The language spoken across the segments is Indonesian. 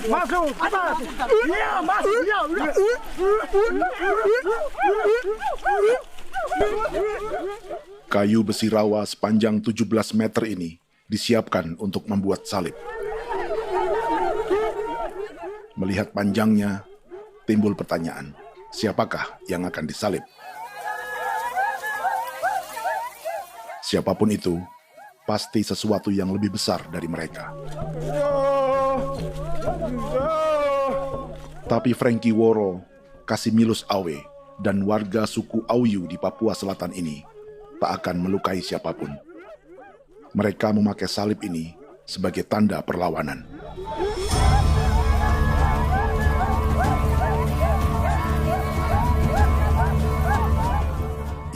Masuk. Iya, masuk. Iya, udah. Kayu besi rawa sepanjang 17 meter ini disiapkan untuk membuat salib. Melihat panjangnya, timbul pertanyaan, siapakah yang akan disalib? Siapapun itu, pasti sesuatu yang lebih besar dari mereka. Tapi Frankie Woro, Casimilus Awe, dan warga suku Auyu di Papua Selatan ini tak akan melukai siapapun. Mereka memakai salib ini sebagai tanda perlawanan.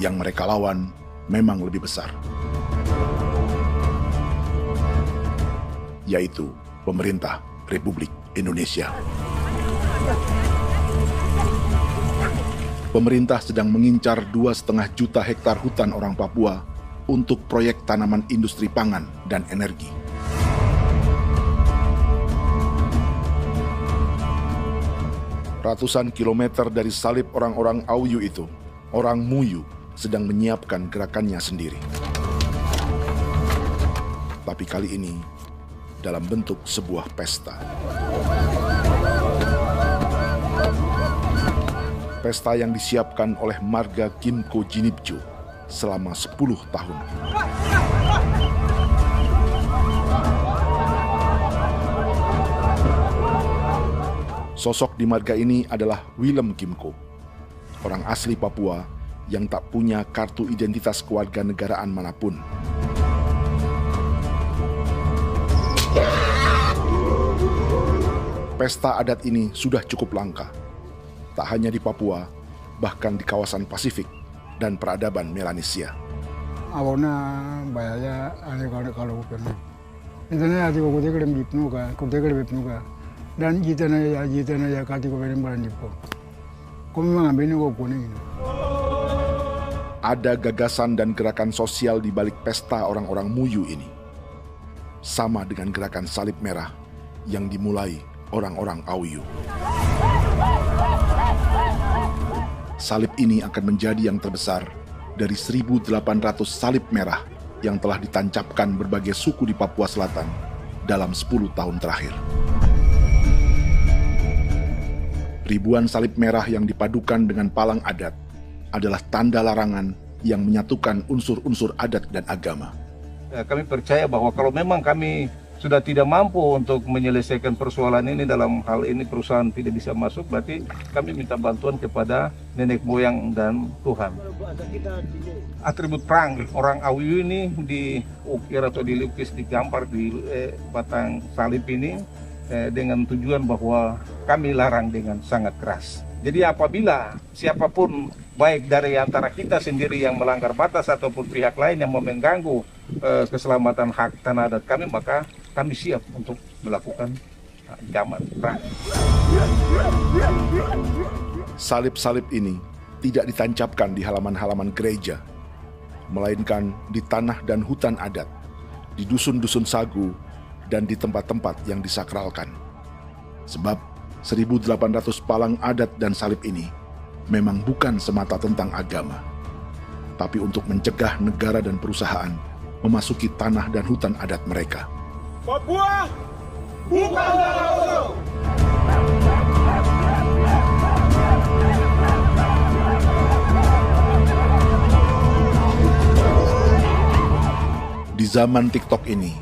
Yang mereka lawan memang lebih besar, yaitu pemerintah Republik Indonesia. Pemerintah sedang mengincar 2,5 juta hektar hutan orang Papua untuk proyek tanaman industri pangan dan energi. Ratusan kilometer dari salib orang-orang Auyu itu, orang Muyu sedang menyiapkan gerakannya sendiri. Tapi kali ini dalam bentuk sebuah pesta. Pesta yang disiapkan oleh marga Kimco Jinibju selama 10 tahun. Sosok di marga ini adalah Willem Kimco, orang asli Papua yang tak punya kartu identitas kewarganegaraan manapun. Pesta adat ini sudah cukup langka, tak hanya di Papua, bahkan di kawasan Pasifik dan peradaban Melanesia. Awalnya bayarnya kalau bukan. Intinya hati kau tidak bipnuka, dan jitana ya kati kau beri barang dipo. Kau memang ambil kau kuning. Ada gagasan dan gerakan sosial di balik pesta orang-orang Muyu ini, sama dengan gerakan salib merah yang dimulai orang-orang Auyu. Salib ini akan menjadi yang terbesar dari 1.800 salib merah yang telah ditancapkan berbagai suku di Papua Selatan dalam 10 tahun terakhir. Ribuan salib merah yang dipadukan dengan palang adat adalah tanda larangan yang menyatukan unsur-unsur adat dan agama. Kami percaya bahwa kalau memang kami sudah tidak mampu untuk menyelesaikan persoalan ini, dalam hal ini perusahaan tidak bisa masuk, berarti kami minta bantuan kepada nenek moyang dan Tuhan. Atribut perang orang Auyu ini diukir atau dilukis, digambar di batang salib ini dengan tujuan bahwa kami larang dengan sangat keras. Jadi apabila siapapun, baik dari antara kita sendiri yang melanggar batas ataupun pihak lain yang mengganggu keselamatan hak tanah adat kami, maka kami siap untuk melakukan ancaman perang. Salib-salib ini tidak ditancapkan di halaman-halaman gereja, melainkan di tanah dan hutan adat, di dusun-dusun sagu, dan di tempat-tempat yang disakralkan. Sebab 1.800 palang adat dan salib ini memang bukan semata tentang agama, tapi untuk mencegah negara dan perusahaan memasuki tanah dan hutan adat mereka. Papua bukan negara kosong. Di zaman TikTok ini,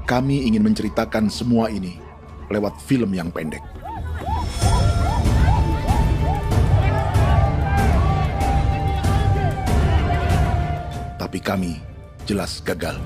kami ingin menceritakan semua ini lewat film yang pendek. Tapi kami jelas gagal.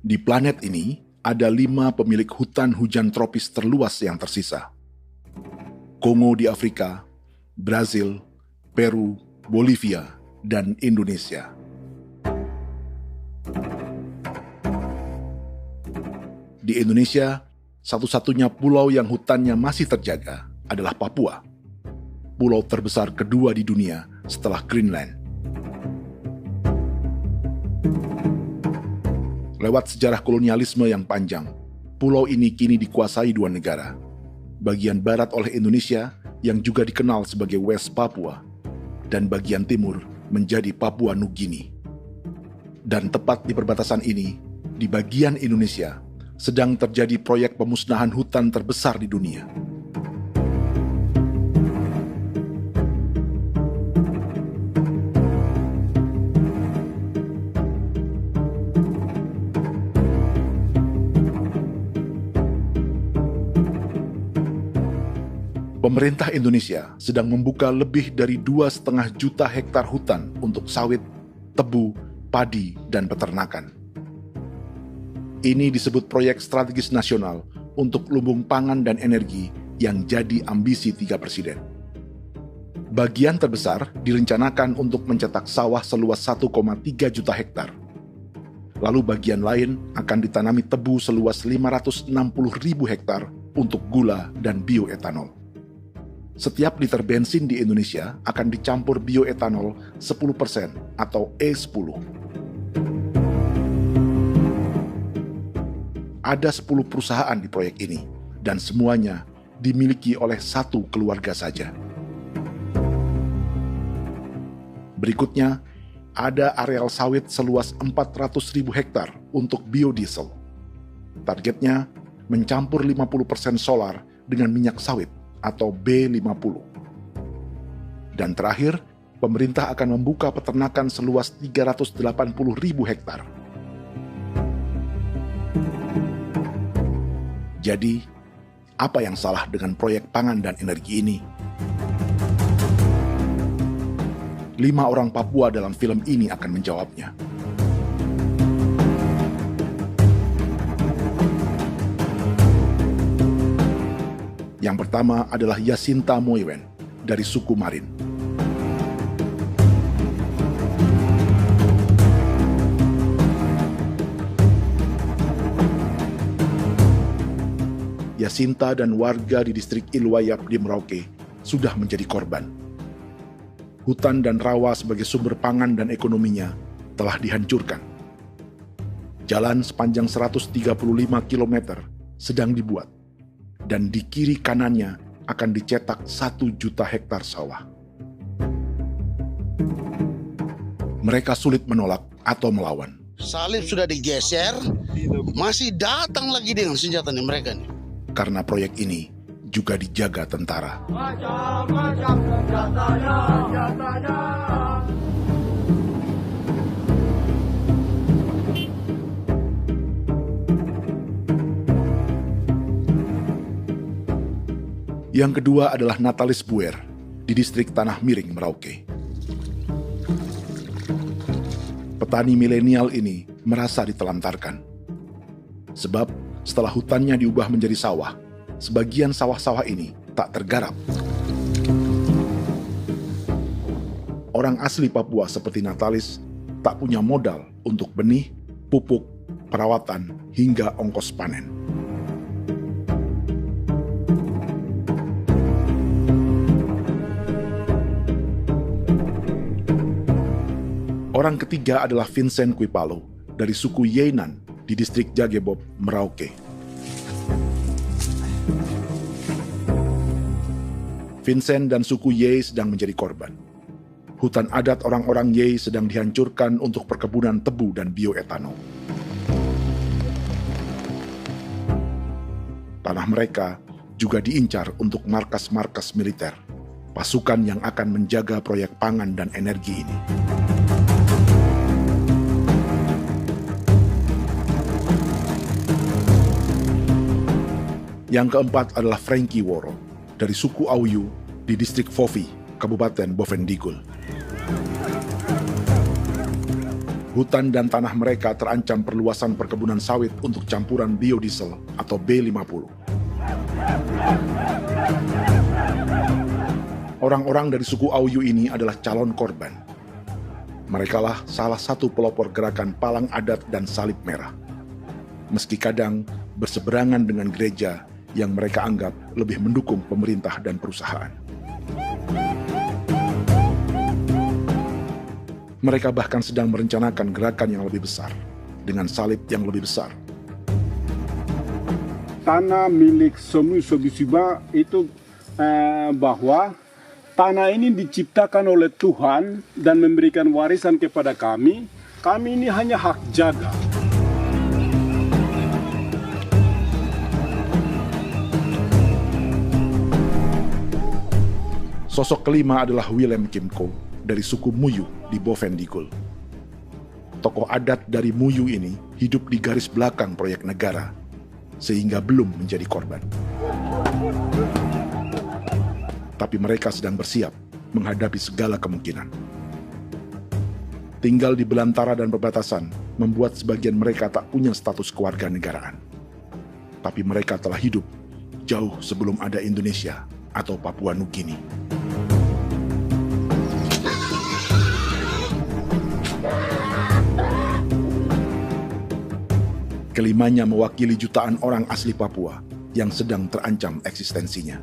Di planet ini, ada 5 pemilik hutan hujan tropis terluas yang tersisa. Kongo di Afrika, Brazil, Peru, Bolivia, dan Indonesia. Di Indonesia, satu-satunya pulau yang hutannya masih terjaga adalah Papua, pulau terbesar kedua di dunia setelah Greenland. Lewat sejarah kolonialisme yang panjang, pulau ini kini dikuasai 2 negara. Bagian barat oleh Indonesia yang juga dikenal sebagai West Papua, dan bagian timur menjadi Papua Nugini. Dan tepat di perbatasan ini, di bagian Indonesia, sedang terjadi proyek pemusnahan hutan terbesar di dunia. Pemerintah Indonesia sedang membuka lebih dari 2,5 juta hektar hutan untuk sawit, tebu, padi, dan peternakan. Ini disebut proyek strategis nasional untuk lumbung pangan dan energi yang jadi ambisi 3 presiden. Bagian terbesar direncanakan untuk mencetak sawah seluas 1,3 juta hektar. Lalu bagian lain akan ditanami tebu seluas 560.000 hektar untuk gula dan bioetanol. Setiap liter bensin di Indonesia akan dicampur bioetanol 10% atau E10. Ada 10 perusahaan di proyek ini, dan semuanya dimiliki oleh 1 keluarga saja. Berikutnya, ada areal sawit seluas 400.000 hektar untuk biodiesel. Targetnya mencampur 50% solar dengan minyak sawit atau B50. Dan terakhir, pemerintah akan membuka peternakan seluas 380.000 hektar. Jadi, apa yang salah dengan proyek pangan dan energi ini? 5 orang Papua dalam film ini akan menjawabnya. Yang pertama adalah Yasinta Moiwen dari suku Marin. Yasinta dan warga di distrik Ilwayap di Merauke sudah menjadi korban. Hutan dan rawa sebagai sumber pangan dan ekonominya telah dihancurkan. Jalan sepanjang 135 km sedang dibuat, dan di kiri kanannya akan dicetak 1 juta hektar sawah. Mereka sulit menolak atau melawan. Salib sudah digeser, masih datang lagi dengan senjata mereka nih. Karena proyek ini juga dijaga tentara. Macam-macam senjatanya. Yang kedua adalah Natalis Buer di distrik Tanah Miring, Merauke. Petani milenial ini merasa ditelantarkan. Sebab setelah hutannya diubah menjadi sawah, sebagian sawah-sawah ini tak tergarap. Orang asli Papua seperti Natalis tak punya modal untuk benih, pupuk, perawatan, hingga ongkos panen. Orang ketiga adalah Vincent Kuipalo dari suku Yenan di distrik Jagebob, Merauke. Vincent dan suku Ye sedang menjadi korban. Hutan adat orang-orang Ye sedang dihancurkan untuk perkebunan tebu dan bioetanol. Tanah mereka juga diincar untuk markas-markas militer, pasukan yang akan menjaga proyek pangan dan energi ini. Yang keempat adalah Frankie Woro dari suku Auyu di distrik Fofi, Kabupaten Bovendigul. Hutan dan tanah mereka terancam perluasan perkebunan sawit untuk campuran biodiesel atau B50. Orang-orang dari suku Auyu ini adalah calon korban. Merekalah salah satu pelopor gerakan Palang Adat dan Salib Merah. Meski kadang berseberangan dengan gereja yang mereka anggap lebih mendukung pemerintah dan perusahaan. Mereka bahkan sedang merencanakan gerakan yang lebih besar, dengan salib yang lebih besar. Tanah milik Somu Sobisiba itu bahwa tanah ini diciptakan oleh Tuhan dan memberikan warisan kepada kami. Kami ini hanya hak jaga. Sosok kelima adalah Willem Kimco dari suku Muyu di Bovendigul. Tokoh adat dari Muyu ini hidup di garis belakang proyek negara, sehingga belum menjadi korban. Tapi mereka sedang bersiap menghadapi segala kemungkinan. Tinggal di belantara dan perbatasan membuat sebagian mereka tak punya status kewarganegaraan. Tapi mereka telah hidup jauh sebelum ada Indonesia atau Papua Nugini. Kelimanya mewakili jutaan orang asli Papua yang sedang terancam eksistensinya.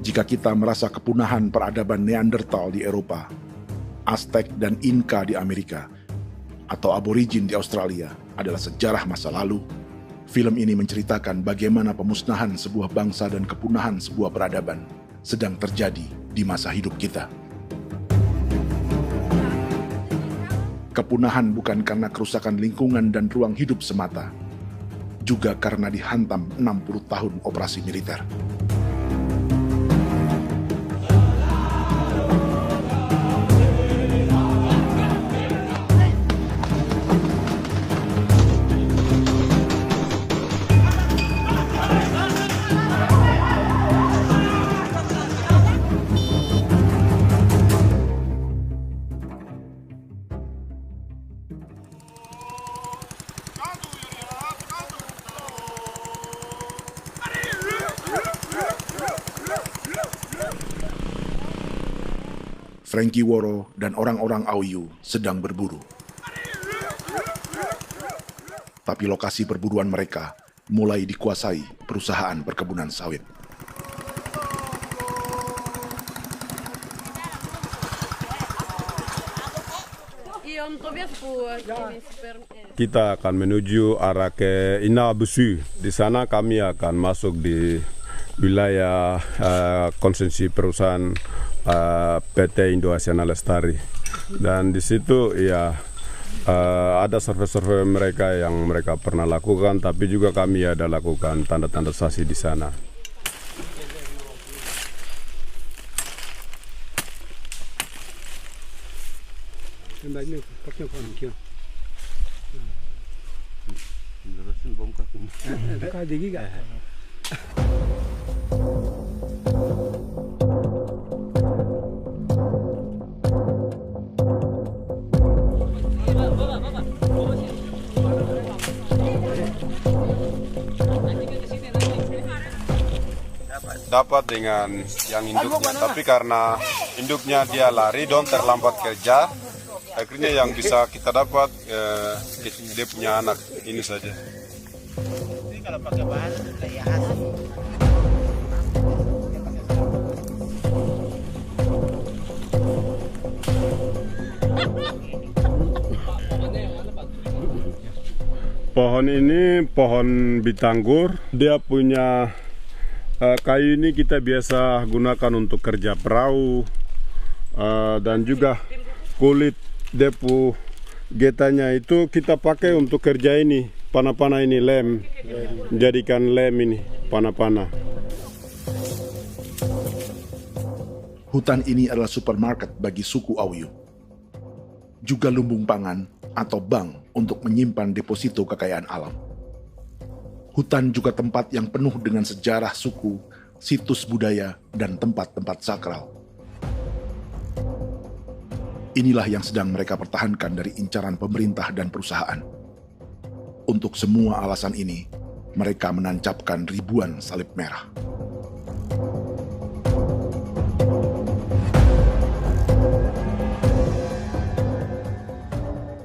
Jika kita merasa kepunahan peradaban Neanderthal di Eropa, Aztec dan Inca di Amerika, atau aborigin di Australia adalah sejarah masa lalu, film ini menceritakan bagaimana pemusnahan sebuah bangsa dan kepunahan sebuah peradaban sedang terjadi di masa hidup kita. Kepunahan bukan karena kerusakan lingkungan dan ruang hidup semata, juga karena dihantam 60 tahun operasi militer. Frankie Woro dan orang-orang Auyu sedang berburu. Tapi lokasi perburuan mereka mulai dikuasai perusahaan perkebunan sawit. Kita akan menuju arah ke Inabusu. Di sana kami akan masuk di wilayah konsesi perusahaan PT Indo Asiana Lestari, dan di situ ya ada survei-survei mereka yang mereka pernah lakukan, tapi juga kami ada lakukan tanda-tanda saksi di sana. Dapat dengan yang induknya, tapi karena induknya dia lari dan terlambat kerja, akhirnya yang bisa kita dapat dia punya anak ini saja. Ini kalau pakai bahan kayak hasil. Pohon ini pohon bitanggur, dia punya kayu ini kita biasa gunakan untuk kerja perahu, dan juga kulit depu getanya itu kita pakai untuk kerja ini, panah-panah ini lem, jadikan lem ini, panah-panah. Hutan ini adalah supermarket bagi suku Auyu. Juga lumbung pangan atau bank untuk menyimpan deposito kekayaan alam. Hutan juga tempat yang penuh dengan sejarah suku, situs budaya, dan tempat-tempat sakral. Inilah yang sedang mereka pertahankan dari incaran pemerintah dan perusahaan. Untuk semua alasan ini, mereka menancapkan ribuan salib merah.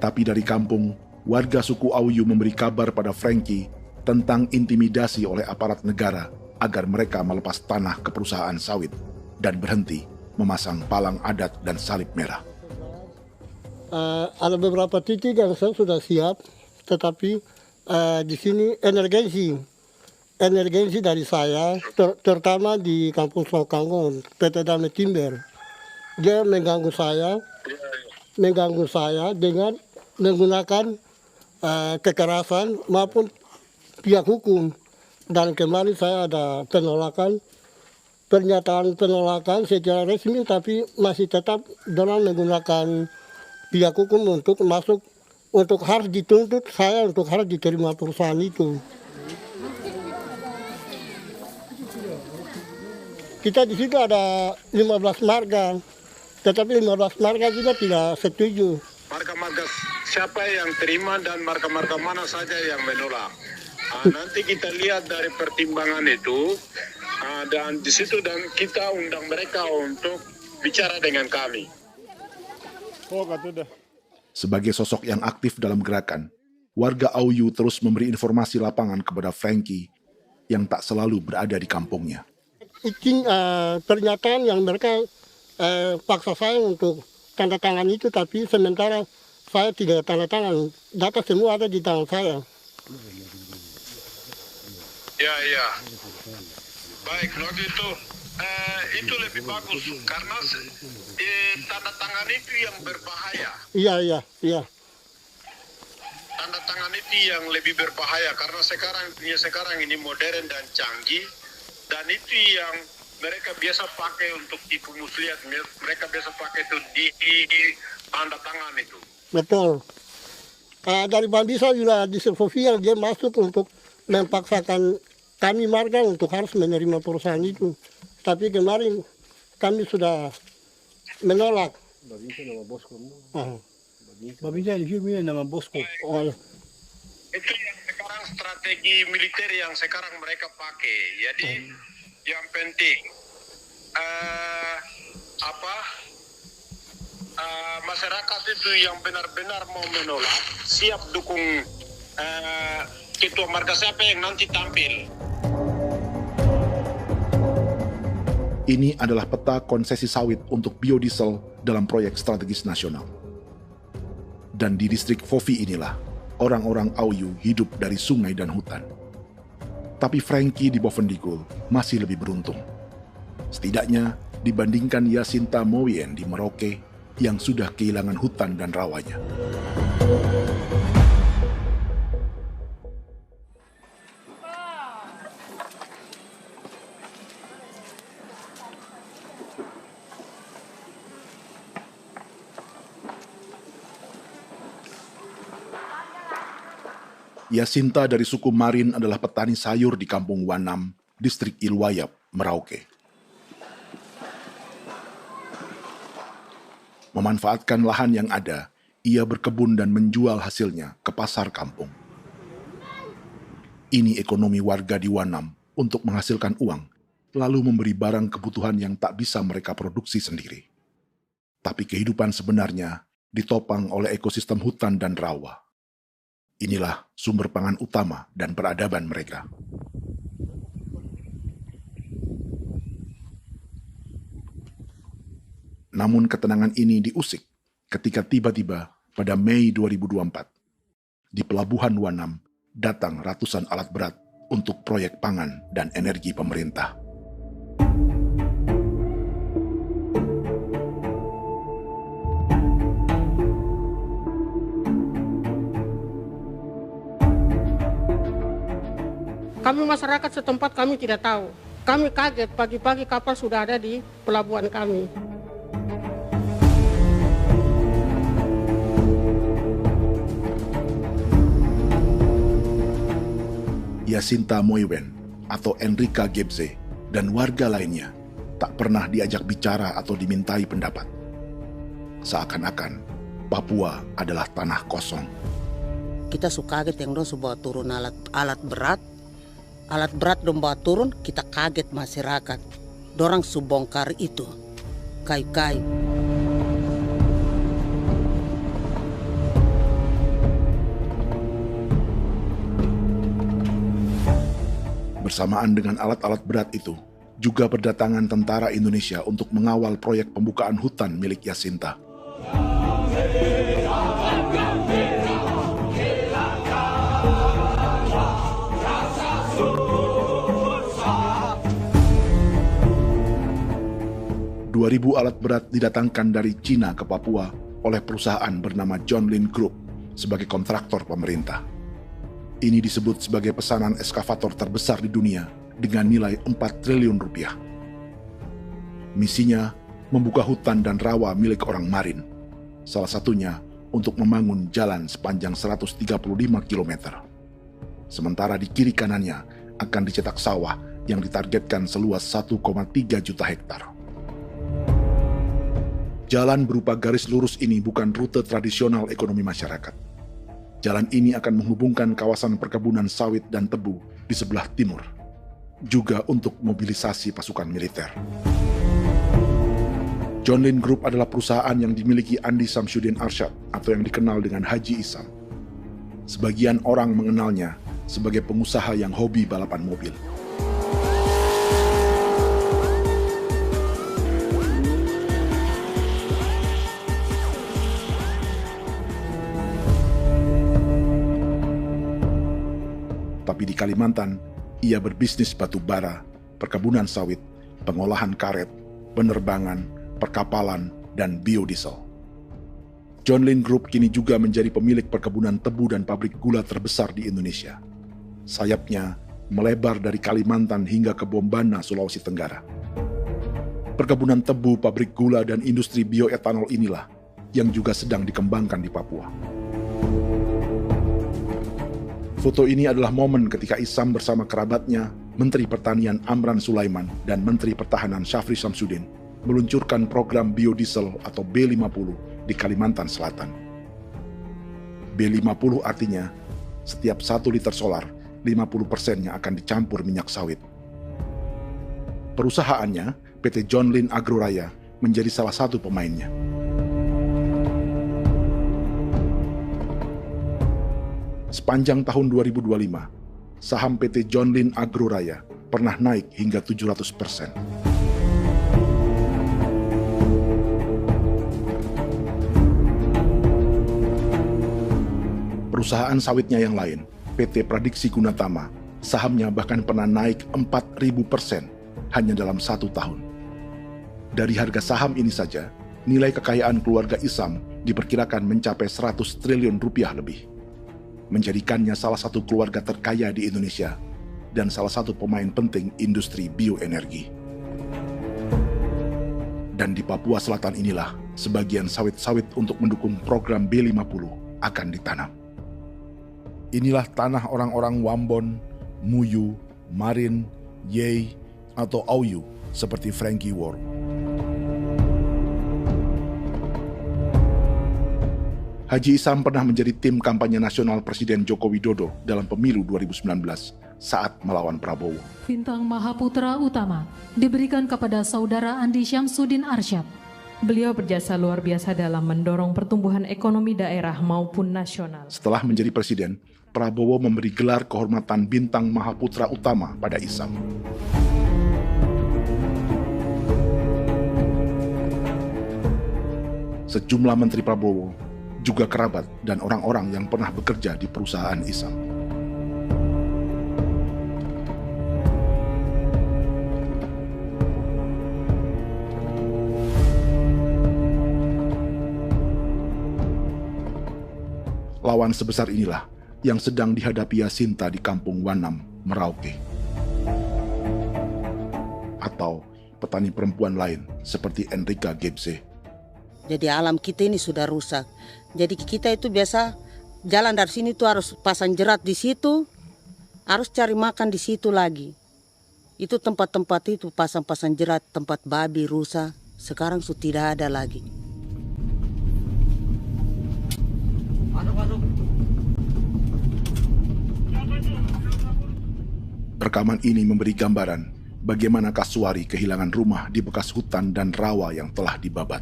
Tapi dari kampung, warga suku Auyu memberi kabar pada Frankie tentang intimidasi oleh aparat negara agar mereka melepas tanah ke perusahaan sawit dan berhenti memasang palang adat dan salib merah. Ada beberapa titik yang saya sudah siap, tetapi di sini emergensi dari saya, terutama di Kampung Sokangon, PT Damai Timber. Dia mengganggu saya dengan menggunakan kekerasan maupun pihak hukum. Dan kemarin saya ada pernyataan penolakan secara resmi, tapi masih tetap dengan menggunakan pihak hukum untuk masuk, untuk harus dituntut saya untuk harus diterima perusahaan itu. Kita di situ ada 15 marga, tetapi 15 marga juga tidak setuju. Marga-marga siapa yang terima dan marga-marga mana saja yang menolak. Nanti kita lihat dari pertimbangan itu, dan di situ dan kita undang mereka untuk bicara dengan kami. Sebagai sosok yang aktif dalam gerakan, warga Auyu terus memberi informasi lapangan kepada Frankie yang tak selalu berada di kampungnya. Izin pernyataan yang mereka paksa saya untuk tanda tangan itu, tapi sementara saya tidak tanda tangan. Data semua ada di tangan saya. Ya. Baik, kalau gitu itu lebih bagus karena tanda tangan itu yang berbahaya. Iya. Tanda tangan itu yang lebih berbahaya karena sekarang ini modern dan canggih, dan itu yang mereka biasa pakai untuk tipu muslihat. Mereka biasa pakai itu di tanda tangan itu. Betul. Dari Bambisa juga di Sofia dia masuk untuk memaksakan kami marga untuk harus menerima perusahaan itu. Tapi kemarin kami sudah menolak. Babinsa nama bosku. Babinsa di sini nama bosku. Itu yang sekarang strategi militer yang sekarang mereka pakai. Jadi yang penting masyarakat itu yang benar-benar mau menolak siap dukung ketua marga siapa yang nanti tampil. Ini adalah peta konsesi sawit untuk biodiesel dalam proyek strategis nasional. Dan di distrik Fofi inilah, orang-orang Auyu hidup dari sungai dan hutan. Tapi Frankie di Bovendigul masih lebih beruntung. Setidaknya dibandingkan Yasinta Moyen di Merauke yang sudah kehilangan hutan dan rawanya. Yasinta dari suku Marin adalah petani sayur di Kampung Wanam, distrik Ilwayap, Merauke. Memanfaatkan lahan yang ada, ia berkebun dan menjual hasilnya ke pasar kampung. Ini ekonomi warga di Wanam untuk menghasilkan uang, lalu memberi barang kebutuhan yang tak bisa mereka produksi sendiri. Tapi kehidupan sebenarnya ditopang oleh ekosistem hutan dan rawa. Inilah sumber pangan utama dan peradaban mereka. Namun ketenangan ini diusik ketika tiba-tiba pada Mei 2024, di Pelabuhan Wanam datang ratusan alat berat untuk proyek pangan dan energi pemerintah. Kami masyarakat setempat kami tidak tahu. Kami kaget pagi-pagi kapal sudah ada di pelabuhan kami. Yasinta Moywen atau Enrika Gebze dan warga lainnya tak pernah diajak bicara atau dimintai pendapat. Seakan-akan Papua adalah tanah kosong. Kita suka kaget yang dong bawa turun alat berat dong bawa turun, kita kaget masyarakat. Dorang subongkar itu kayu-kayu. Bersamaan dengan alat-alat berat itu, juga berdatangan tentara Indonesia untuk mengawal proyek pembukaan hutan milik Jacinta. Ribu alat berat didatangkan dari Cina ke Papua oleh perusahaan bernama John Lin Group sebagai kontraktor pemerintah. Ini disebut sebagai pesanan eskavator terbesar di dunia dengan nilai 4 triliun rupiah. Misinya membuka hutan dan rawa milik orang Marin, salah satunya untuk membangun jalan sepanjang 135 km. Sementara di kiri kanannya akan dicetak sawah yang ditargetkan seluas 1,3 juta hektar. Jalan berupa garis lurus ini bukan rute tradisional ekonomi masyarakat. Jalan ini akan menghubungkan kawasan perkebunan sawit dan tebu di sebelah timur, juga untuk mobilisasi pasukan militer. John Lin Group adalah perusahaan yang dimiliki Andi Samsudin Arsyad atau yang dikenal dengan Haji Isam. Sebagian orang mengenalnya sebagai pengusaha yang hobi balapan mobil. Tapi di Kalimantan, ia berbisnis batu bara, perkebunan sawit, pengolahan karet, penerbangan, perkapalan, dan biodiesel. John Lin Group kini juga menjadi pemilik perkebunan tebu dan pabrik gula terbesar di Indonesia. Sayapnya melebar dari Kalimantan hingga ke Bombana, Sulawesi Tenggara. Perkebunan tebu, pabrik gula, dan industri bioetanol inilah yang juga sedang dikembangkan di Papua. Foto ini adalah momen ketika Isam bersama kerabatnya, Menteri Pertanian Amran Sulaiman dan Menteri Pertahanan Syafri Samsudin meluncurkan program biodiesel atau B50 di Kalimantan Selatan. B50 artinya setiap 1 liter solar, 50%-nya akan dicampur minyak sawit. Perusahaannya, PT John Lin Agroraya, menjadi salah satu pemainnya. Sepanjang tahun 2025, saham PT John Lin Agroraya pernah naik hingga 700%. Perusahaan sawitnya yang lain, PT Pradiksi Gunatama, sahamnya bahkan pernah naik 4.000% hanya dalam 1 tahun. Dari harga saham ini saja, nilai kekayaan keluarga Isam diperkirakan mencapai 100 triliun rupiah lebih, menjadikannya salah satu keluarga terkaya di Indonesia dan salah satu pemain penting industri bioenergi. Dan di Papua Selatan inilah sebagian sawit-sawit untuk mendukung program B50 akan ditanam. Inilah tanah orang-orang Wambon, Muyu, Marin, Yei, atau Auyu seperti Frankie Ward. Haji Isam pernah menjadi tim kampanye nasional Presiden Joko Widodo dalam pemilu 2019 saat melawan Prabowo. Bintang Mahaputra Utama diberikan kepada Saudara Andi Syamsuddin Arsyad. Beliau berjasa luar biasa dalam mendorong pertumbuhan ekonomi daerah maupun nasional. Setelah menjadi presiden, Prabowo memberi gelar kehormatan Bintang Mahaputra Utama pada Isam. Sejumlah menteri Prabowo, juga kerabat dan orang-orang yang pernah bekerja di perusahaan Isam. Lawan sebesar inilah yang sedang dihadapi Jacinta di kampung Wanam, Merauke. Atau petani perempuan lain seperti Enrika Gebse. Jadi alam kita ini sudah rusak. Jadi kita itu biasa jalan dari sini tuh harus pasang jerat di situ, harus cari makan di situ lagi. Itu tempat-tempat itu pasang-pasang jerat, tempat babi, rusa, sekarang sudah tidak ada lagi. Rekaman ini memberi gambaran bagaimana Kasuari kehilangan rumah di bekas hutan dan rawa yang telah dibabat.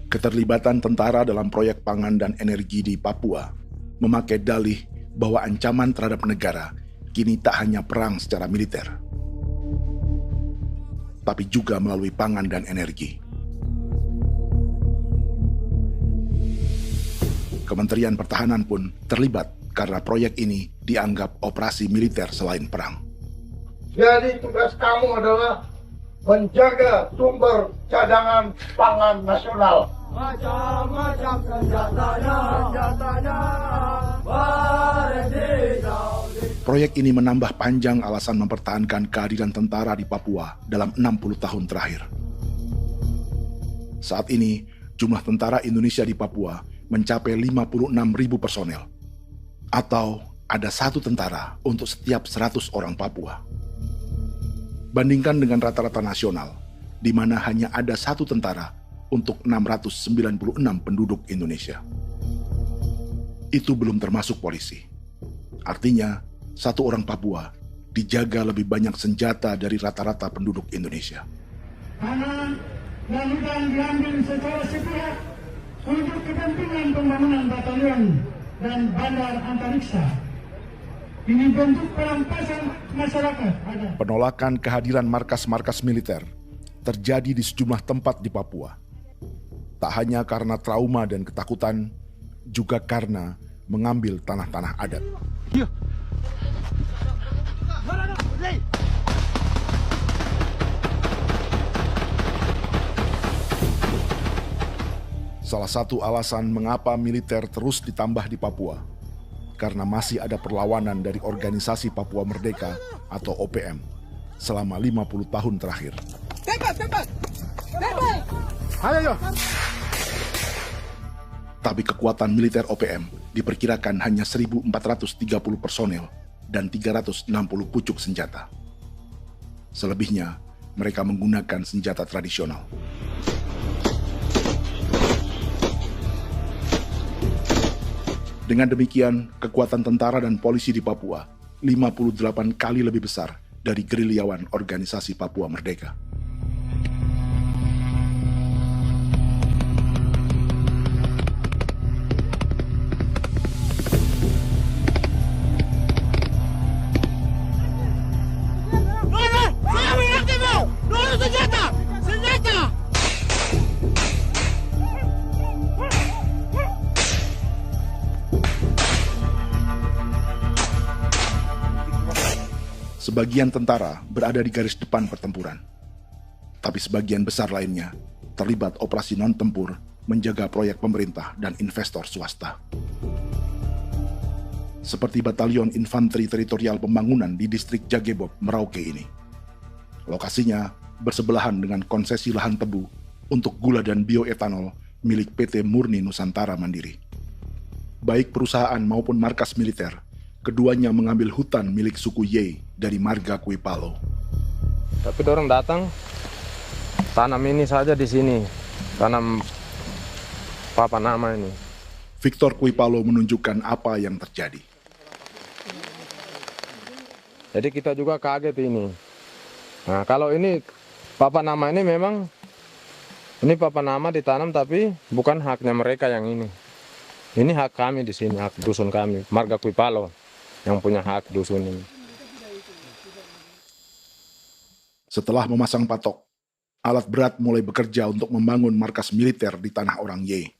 Keterlibatan tentara dalam proyek pangan dan energi di Papua memakai dalih bahwa ancaman terhadap negara kini tak hanya perang secara militer, tapi juga melalui pangan dan energi. Kementerian Pertahanan pun terlibat karena proyek ini dianggap operasi militer selain perang. Jadi tugas kamu adalah menjaga sumber cadangan pangan nasional. Macam-macam senjatanya, Proyek ini menambah panjang alasan mempertahankan kehadiran tentara di Papua dalam 60 tahun terakhir. Saat ini, jumlah tentara Indonesia di Papua mencapai 56.000 personel, atau ada 1 tentara untuk setiap 100 orang Papua. Bandingkan dengan rata-rata nasional, di mana hanya ada 1 tentara untuk 696 penduduk Indonesia. Itu belum termasuk polisi. Artinya, 1 orang Papua dijaga lebih banyak senjata dari rata-rata penduduk Indonesia. Tanah dan hutan diambil secara sepihak untuk kepentingan pembangunan batalion dan bandar antariksa. Ini bentuk perampasan masyarakat. Penolakan kehadiran markas-markas militer terjadi di sejumlah tempat di Papua. Tak hanya karena trauma dan ketakutan, juga karena mengambil tanah-tanah adat. Salah satu alasan mengapa militer terus ditambah di Papua, karena masih ada perlawanan dari Organisasi Papua Merdeka atau OPM selama 50 tahun terakhir. Ayo. Tapi kekuatan militer OPM diperkirakan hanya 1.430 personel dan 360 pucuk senjata. Selebihnya, mereka menggunakan senjata tradisional. Dengan demikian, kekuatan tentara dan polisi di Papua 58 kali lebih besar dari gerilyawan Organisasi Papua Merdeka. Sebagian tentara berada di garis depan pertempuran, tapi sebagian besar lainnya terlibat operasi non-tempur menjaga proyek pemerintah dan investor swasta. Seperti Batalion Infanteri Teritorial Pembangunan di distrik Jagebob, Merauke ini. Lokasinya bersebelahan dengan konsesi lahan tebu untuk gula dan bioetanol milik PT Murni Nusantara Mandiri. Baik perusahaan maupun markas militer, keduanya mengambil hutan milik suku Ye dari marga Kuipalo. Tapi dorong datang, tanam ini saja di sini, tanam papan nama ini. Victor Kuipalo menunjukkan apa yang terjadi. Jadi kita juga kaget ini. Nah, kalau ini papan nama ini memang, ini papan nama ditanam tapi bukan haknya mereka yang ini. Ini hak kami di sini, hak dusun kami, marga Kuipalo yang punya hak dusun ini. Setelah memasang patok, alat berat mulai bekerja untuk membangun markas militer di tanah orang Ye.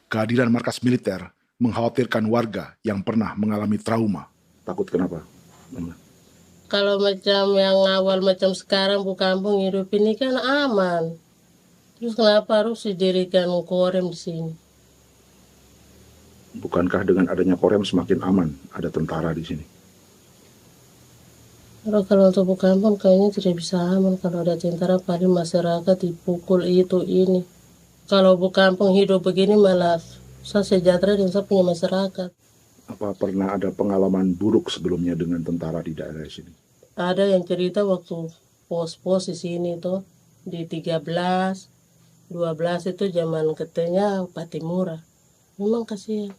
Kehadiran markas militer mengkhawatirkan warga yang pernah mengalami trauma. Takut kenapa? Kalau macam yang awal macam sekarang bu kampung hidup ini kan aman. Terus kenapa harus didirikan korem di sini? Bukankah dengan adanya Korem semakin aman ada tentara di sini? Kalau untuk kampung kayaknya tidak bisa aman kalau ada tentara, paling masyarakat dipukul itu ini. Kalau kampung hidup begini malah saya sejahtera dan saya punya masyarakat. Apa pernah ada pengalaman buruk sebelumnya dengan tentara di daerah sini? Ada yang cerita waktu pos-pos di sini tuh di 13, 12 itu zaman katanya Patimura. Memang kasihan.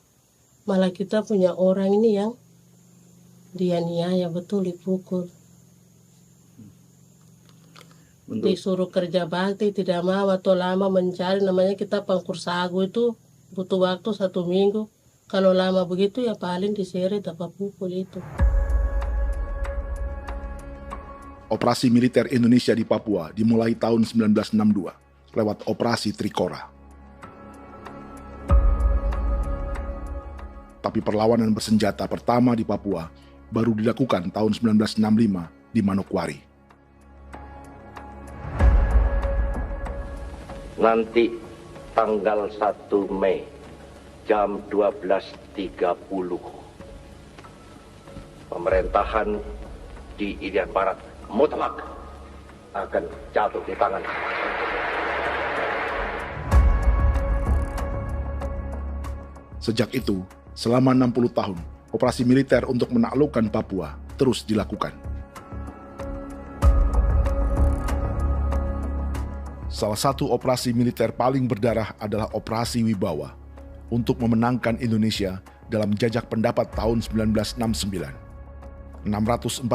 Malah kita punya orang ini yang dianiaya betul, dipukul. Disuruh kerja bakti tidak mau atau lama mencari, namanya kita pangkur sagu itu butuh waktu 1 minggu. Kalau lama begitu ya paling diseret apa pukul itu. Operasi militer Indonesia di Papua dimulai tahun 1962 lewat Operasi Trikora. Tapi perlawanan bersenjata pertama di Papua baru dilakukan tahun 1965 di Manokwari. Nanti tanggal 1 Mei jam 12.30 pemerintahan di Irian Barat mutlak akan jatuh di tangan. Sejak itu, selama 60 tahun, operasi militer untuk menaklukkan Papua terus dilakukan. Salah satu operasi militer paling berdarah adalah Operasi Wibawa untuk memenangkan Indonesia dalam jajak pendapat tahun 1969. 643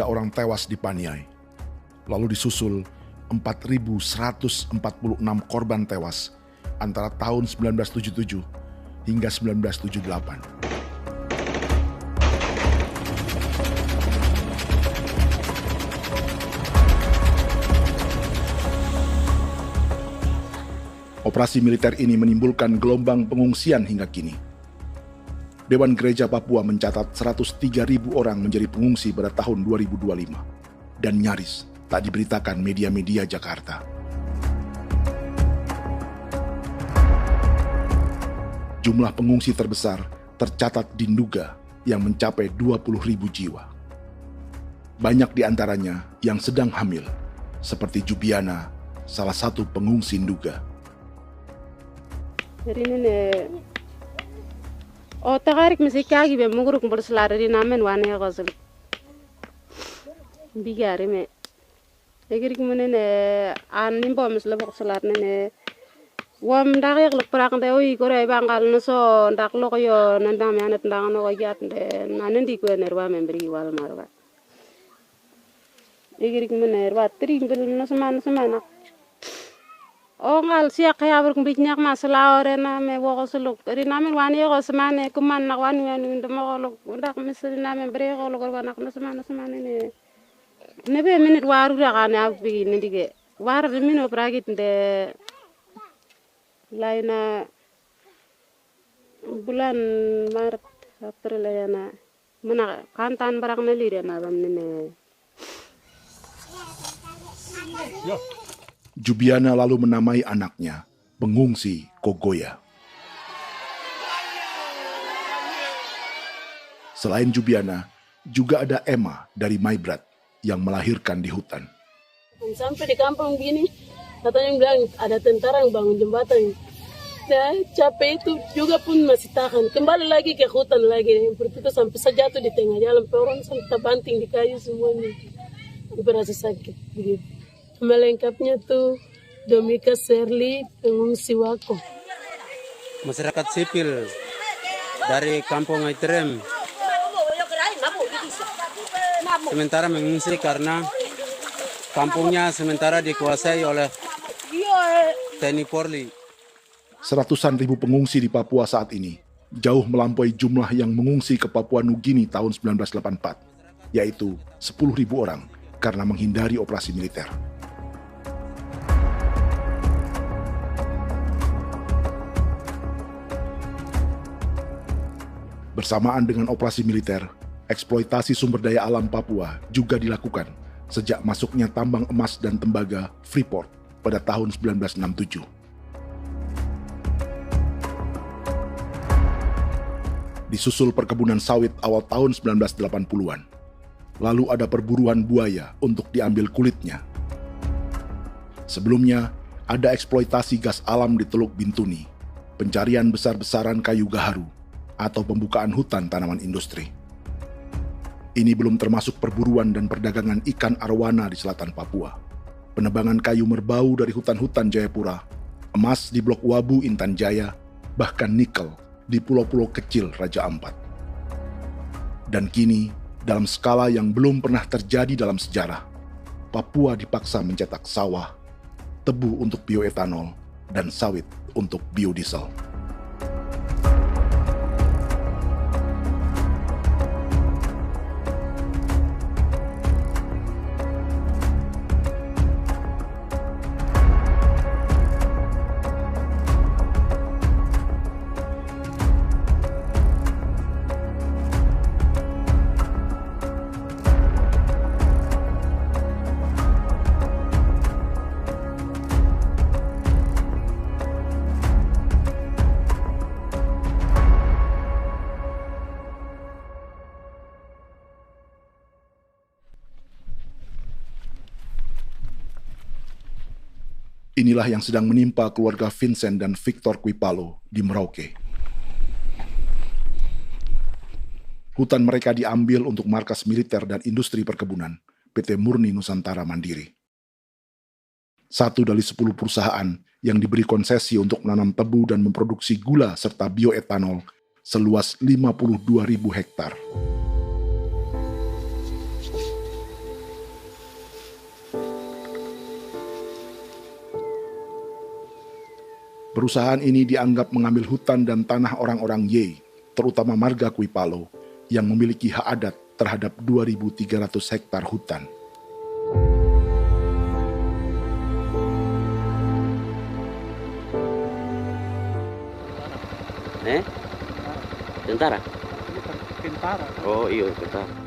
orang tewas di Paniai. Lalu disusul 4.146 korban tewas antara tahun 1977 hingga 1978. Operasi militer ini menimbulkan gelombang pengungsian hingga kini. Dewan Gereja Papua mencatat 103.000 orang menjadi pengungsi pada tahun 2025 dan nyaris tak diberitakan media-media Jakarta. Jumlah pengungsi terbesar tercatat di Nduga yang mencapai 20.000 jiwa. Banyak di antaranya yang sedang hamil, seperti Jubiana, salah satu pengungsi Nduga. Jadi ini tagarik mesti kagi be muguruk berselari di namen wane gosel. Bigari me. Egirik menene an nimbo misle berselar nene. Wam darik lek prak de oi kore bangal no so ndak lo yo nandam yanet ndang no yat de nanen di ko nerwa membri wal marwa. Egirik menene wa tri bel no semana. O ngal siya kaya berkumpit nyak masalah orena me wo suluk ri namen wani ko semane kuman nak wani ndemo ko ndak misri namen bre ko lo ko nak no semane ne be minute waru ra kana bi ni dige war be mino pragit de laina bulan Maret April yana mana kantan barak na lire na bam ne. Jubiana lalu menamai anaknya pengungsi Kogoya. Selain Jubiana, juga ada Emma dari Maibrat yang melahirkan di hutan. Sampai di kampung gini, katanya bilang ada tentara yang bangun jembatan. Nah, capek itu juga pun masih tahan. Kembali lagi ke hutan lagi. Seperti itu sampai sejatuh di tengah jalan. Orang sampai banting di kayu semuanya. Berasa sakit begitu. Melengkapnya tuh Domika Serli, pengungsi Wako. Masyarakat sipil dari kampung Aitrem sementara mengungsi karena kampungnya sementara dikuasai oleh TNI Polri. Seratusan ribu pengungsi di Papua saat ini jauh melampaui jumlah yang mengungsi ke Papua Nugini tahun 1984, yaitu 10.000 orang karena menghindari operasi militer. Bersamaan dengan operasi militer, eksploitasi sumber daya alam Papua juga dilakukan sejak masuknya tambang emas dan tembaga Freeport pada tahun 1967. Disusul perkebunan sawit awal tahun 1980-an. Lalu ada perburuan buaya untuk diambil kulitnya. Sebelumnya, ada eksploitasi gas alam di Teluk Bintuni, pencarian besar-besaran kayu gaharu, atau pembukaan hutan tanaman industri. Ini belum termasuk perburuan dan perdagangan ikan arwana di selatan Papua, penebangan kayu merbau dari hutan-hutan Jayapura, emas di Blok Wabu Intan Jaya, bahkan nikel di pulau-pulau kecil Raja Ampat. Dan kini, dalam skala yang belum pernah terjadi dalam sejarah, Papua dipaksa mencetak sawah, tebu untuk bioetanol, dan sawit untuk biodiesel. Inilah yang sedang menimpa keluarga Vincent dan Victor Kuipalo di Merauke. Hutan mereka diambil untuk markas militer dan industri perkebunan, PT Murni Nusantara Mandiri. 1 dari 10 perusahaan yang diberi konsesi untuk menanam tebu dan memproduksi gula serta bioetanol seluas 52.000 hektar. Perusahaan ini dianggap mengambil hutan dan tanah orang-orang Ye, terutama marga Kuipalo, yang memiliki hak adat terhadap 2.300 hektar hutan. Tentara? Tentara. Oh iya, tentara.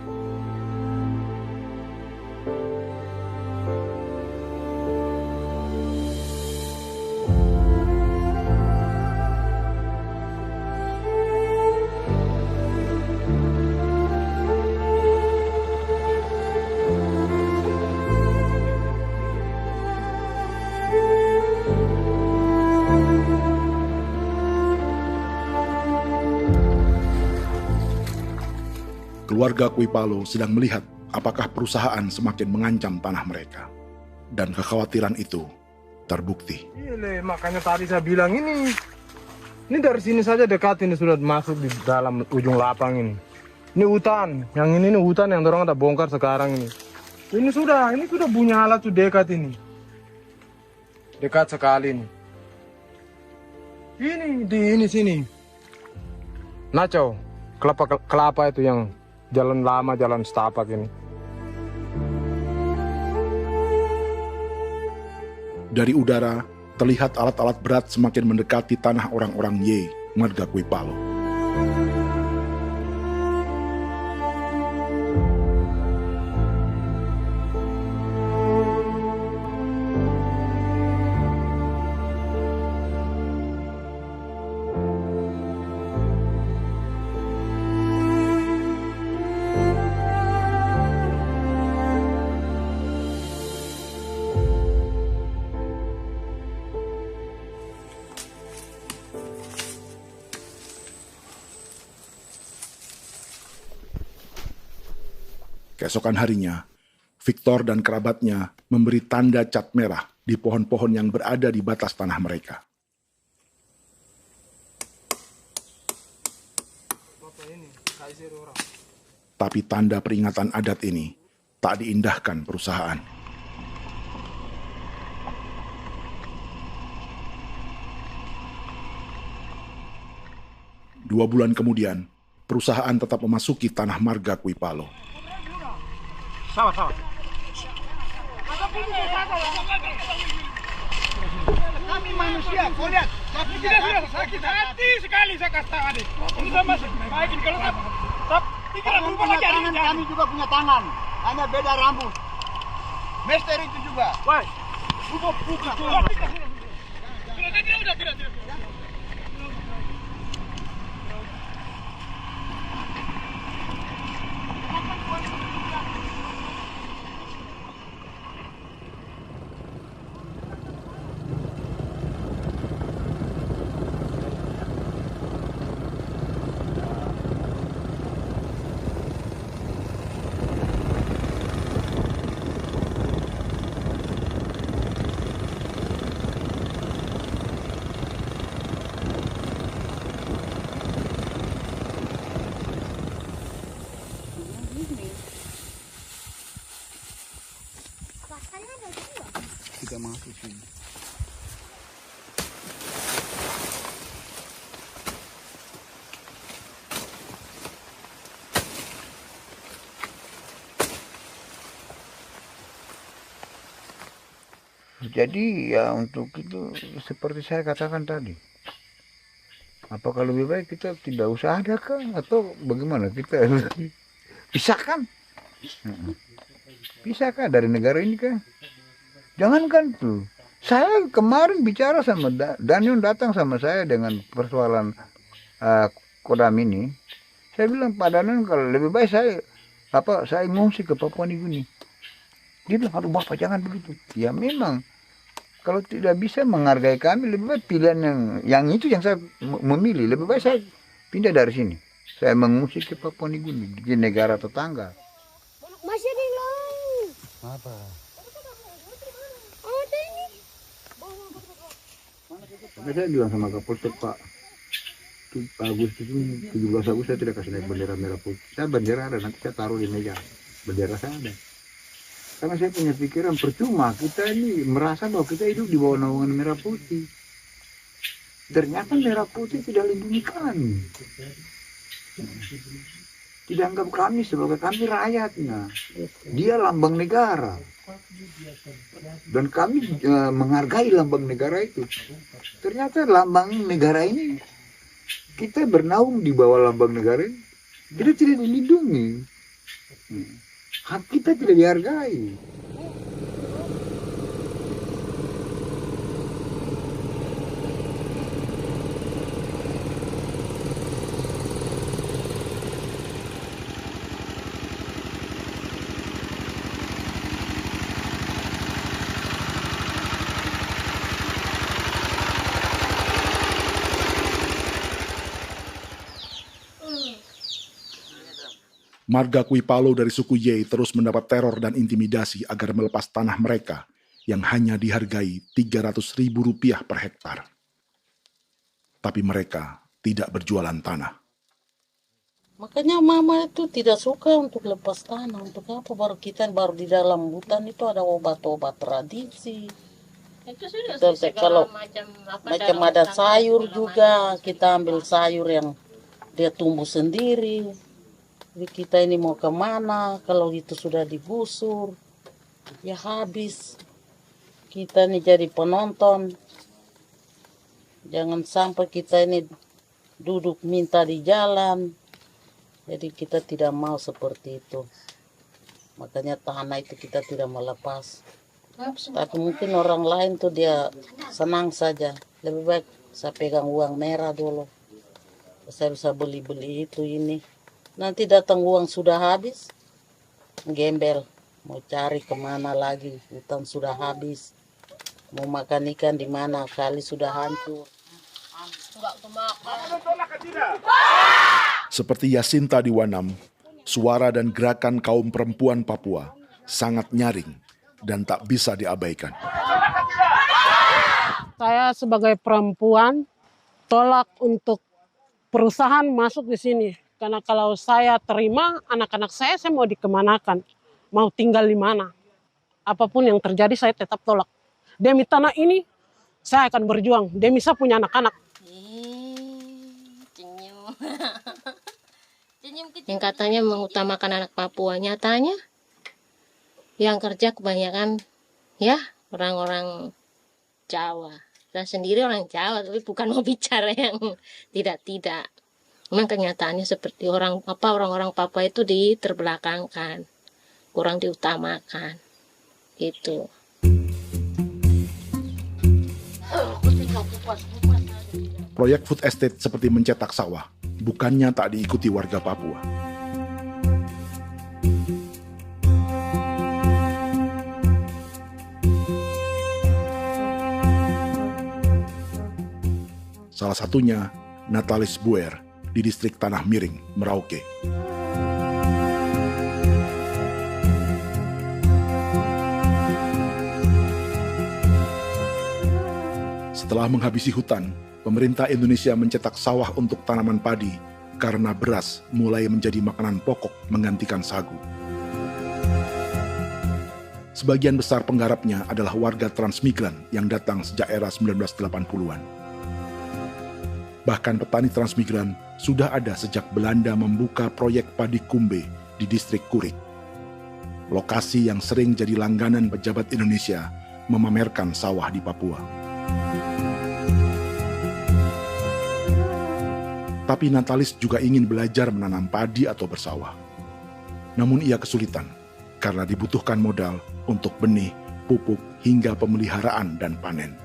Keluarga Kuipalo sedang melihat apakah perusahaan semakin mengancam tanah mereka. Dan kekhawatiran itu terbukti. Iya, makanya tadi saya bilang ini dari sini saja dekat, ini sudah masuk di dalam ujung lapang ini. Ini hutan, yang ini hutan yang orang ada bongkar sekarang ini. Ini sudah punya alat tuh dekat ini. Dekat sekali ini. Ini di sini. Nacau, kelapa itu yang jalan lama, jalan setapak ini. Dari udara, terlihat alat-alat berat semakin mendekati tanah orang-orang Ye, marga Kuipalo. Keesokan harinya, Victor dan kerabatnya memberi tanda cat merah di pohon-pohon yang berada di batas tanah mereka. Tapi tanda peringatan adat ini tak diindahkan perusahaan. Dua bulan kemudian, perusahaan tetap memasuki tanah marga Kuipalo. Sama. Kami manusia, kau lihat. Tapi tidak sudah sakit hati sekali saya kata adik. Ini sama baik ini kalau tidak berubah lagi adik. Kami juga punya tangan, hanya beda rambut. Mister itu juga. Wah, buka. Tidak. masuk sini. Jadi ya untuk itu seperti saya katakan tadi, apakah lebih baik kita tidak usah ada kan atau bagaimana, kita pisahkan, pisahkan dari negara ini kan, jangankan tuh. Saya kemarin bicara sama Daniel, datang sama saya dengan persoalan Kodam ini. Saya bilang Pak Daniel, kalau lebih baik saya ngungsi ke Papua Nugini. Dia bilang, aduh Bapak jangan begitu. Ya memang, kalau tidak bisa menghargai kami, lebih baik pilihan yang itu yang saya memilih. Lebih baik saya pindah dari sini. Saya mengungsi ke Papua Nugini, di negara tetangga. Masih di laut. Apa? Saya bilang sama Kapolsek, Pak, Agustus ini, 17 Agustus saya tidak kasih naik bendera merah putih. Saya bendera ada, nanti saya taruh di meja. Bendera saya ada. Karena saya punya pikiran percuma kita ini merasa bahwa kita hidup di bawah naungan merah putih. Ternyata merah putih tidak lindungi kami. Tidak anggap kami sebagai kami rakyatnya. Dia lambang negara. Dan kami menghargai lambang negara itu. Ternyata lambang negara ini, kita bernaung di bawah lambang negara ini, kita tidak dilindungi. Hak kita tidak dihargai. Marga Kuipalo dari suku Ye terus mendapat teror dan intimidasi agar melepas tanah mereka yang hanya dihargai Rp300.000 per hektar. Tapi mereka tidak berjualan tanah. Makanya mama itu tidak suka untuk lepas tanah. Untuk apa? Baru di dalam hutan itu ada obat-obat tradisi. Itu sudah Kalau macam ada sayur juga, kita ambil sayur yang dia tumbuh sendiri. Jadi kita ini mau kemana, kalau itu sudah digusur, ya habis. Kita ini jadi penonton. Jangan sampai kita ini duduk minta di jalan. Jadi kita tidak mau seperti itu. Makanya tanah itu kita tidak melepas. Tapi mungkin orang lain tuh dia senang saja. Lebih baik saya pegang uang merah dulu. Saya bisa beli-beli itu ini. Nanti datang uang sudah habis, gembel. Mau cari kemana lagi, hutan sudah habis. Mau makan ikan di mana, kali sudah hancur. Seperti Yasinta di Wanam, suara dan gerakan kaum perempuan Papua sangat nyaring dan tak bisa diabaikan. Saya sebagai perempuan tolak untuk perusahaan masuk di sini. Karena kalau saya terima anak-anak saya mau dikemanakan, mau tinggal di mana. Apapun yang terjadi saya tetap tolak. Demi tanah ini saya akan berjuang, demi saya punya anak-anak. Yang katanya mengutamakan anak Papua, nyatanya yang kerja kebanyakan ya orang-orang Jawa. Dan sendiri orang Jawa, tapi bukan mau bicara yang tidak-tidak. Memang kenyataannya seperti orang-orang Papua itu diterbelakangkan, kurang diutamakan, gitu. Proyek food estate seperti mencetak sawah, bukannya tak diikuti warga Papua. Salah satunya Natalis Buer di distrik Tanah Miring, Merauke. Setelah menghabisi hutan, pemerintah Indonesia mencetak sawah untuk tanaman padi karena beras mulai menjadi makanan pokok menggantikan sagu. Sebagian besar penggarapnya adalah warga transmigran yang datang sejak era 1980-an. Bahkan petani transmigran sudah ada sejak Belanda membuka proyek padi kumbe di distrik Kurik. Lokasi yang sering jadi langganan pejabat Indonesia memamerkan sawah di Papua. Tapi Natalis juga ingin belajar menanam padi atau bersawah. Namun ia kesulitan karena dibutuhkan modal untuk benih, pupuk, hingga pemeliharaan dan panen.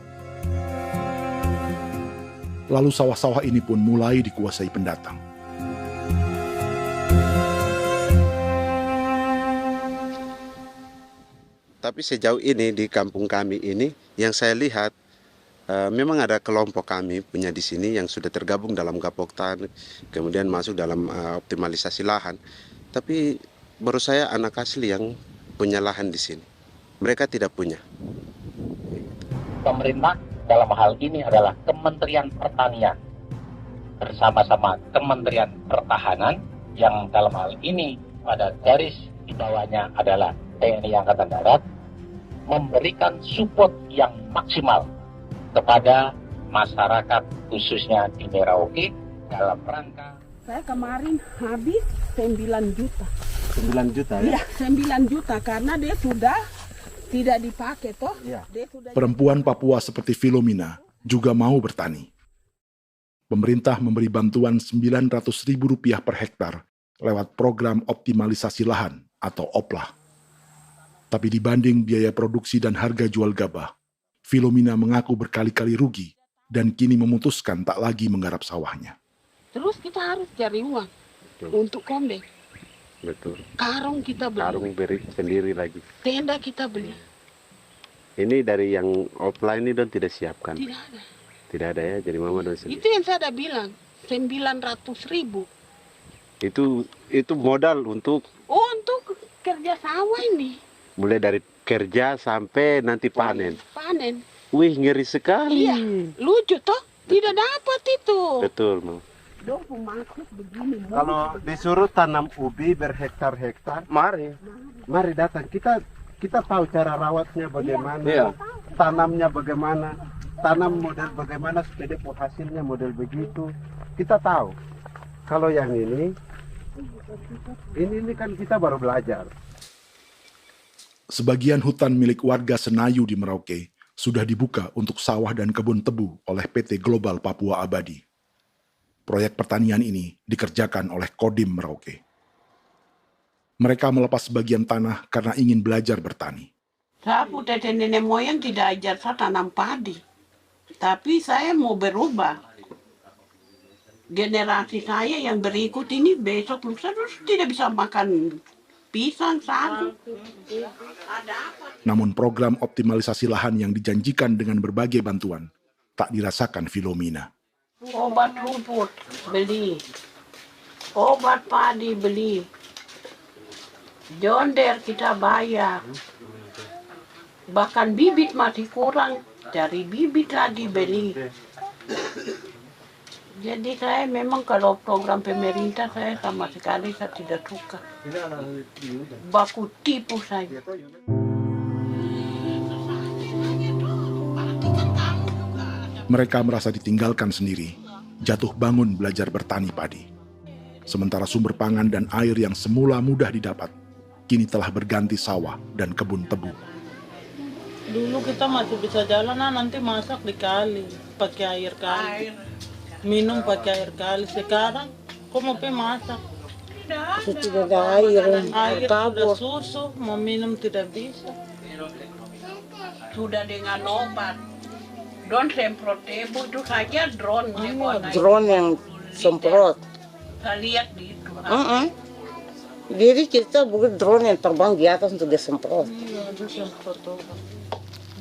Lalu sawah-sawah ini pun mulai dikuasai pendatang. Tapi sejauh ini di kampung kami ini yang saya lihat memang ada kelompok kami punya di sini yang sudah tergabung dalam Gapoktan, kemudian masuk dalam optimalisasi lahan. Tapi baru saya anak asli yang punya lahan di sini. Mereka tidak punya. Pemerintah dalam hal ini adalah Kementerian Pertanian bersama-sama Kementerian Pertahanan yang dalam hal ini pada garis di bawahnya adalah TNI Angkatan Darat, memberikan support yang maksimal kepada masyarakat khususnya di Merauke dalam rangka. Saya kemarin habis 9 juta. 9 juta ya? Iya, 9 juta karena dia sudah tidak dipakai toh. Ya. Perempuan Papua seperti Filomina juga mau bertani. Pemerintah memberi bantuan Rp900.000 per hektar lewat program optimalisasi lahan atau OPLAH. Tapi dibanding biaya produksi dan harga jual gabah, Filomina mengaku berkali-kali rugi dan kini memutuskan tak lagi menggarap sawahnya. Terus kita harus cari uang untuk kombe. Betul. Karung kita beli. Karung beri sendiri lagi. Tenda kita beli. Ini dari yang offline ini don tidak siapkan. Tidak ada. Tidak ada ya, jadi mama don sendiri. Itu yang saya udah bilang, 900.000. Itu modal untuk kerja sawah ini. Mulai dari kerja sampai nanti panen. Panen. Wih, ngeri sekali. Iya, lucu toh? Tidak dapat itu. Betul, Mam. Kalau disuruh tanam ubi berhektar-hektar, mari datang. Kita tahu cara rawatnya bagaimana, iya. Tanamnya bagaimana, tanam model bagaimana supaya hasilnya model begitu. Kita tahu. Kalau yang ini kan kita baru belajar. Sebagian hutan milik warga Senayu di Merauke sudah dibuka untuk sawah dan kebun tebu oleh PT Global Papua Abadi. Proyek pertanian ini dikerjakan oleh Kodim Merauke. Mereka melepas sebagian tanah karena ingin belajar bertani. Saya punya nenek moyang tidak ajar saya tanam padi. Tapi saya mau berubah. Generasi saya yang berikut ini besok lusa tidak bisa makan pisang, sagu. Namun program optimalisasi lahan yang dijanjikan dengan berbagai bantuan tak dirasakan Filomina. Obat rumput beli, obat padi beli, jonder kita bayar, bahkan bibit masih kurang, cari bibit lagi beli. Jadi saya memang kalau program pemerintah saya sama sekali saya tidak suka. Baku tipu saya. Mereka merasa ditinggalkan sendiri, jatuh bangun belajar bertani padi. Sementara sumber pangan dan air yang semula mudah didapat, kini telah berganti sawah dan kebun tebu. Dulu kita masih bisa jalan, nanti masak di kali, pakai air kali. Minum pakai air kali. Sekarang, kok mau masak? Tidak ada air. Air sudah susu, mau minum tidak bisa. Sudah dengan obat. Drone semprot tebu itu saja drone. Drone yang semprot. Saya lihat di itu. Jadi kita bukan drone yang terbang di atas untuk disemprot. Iya, itu semprot obat.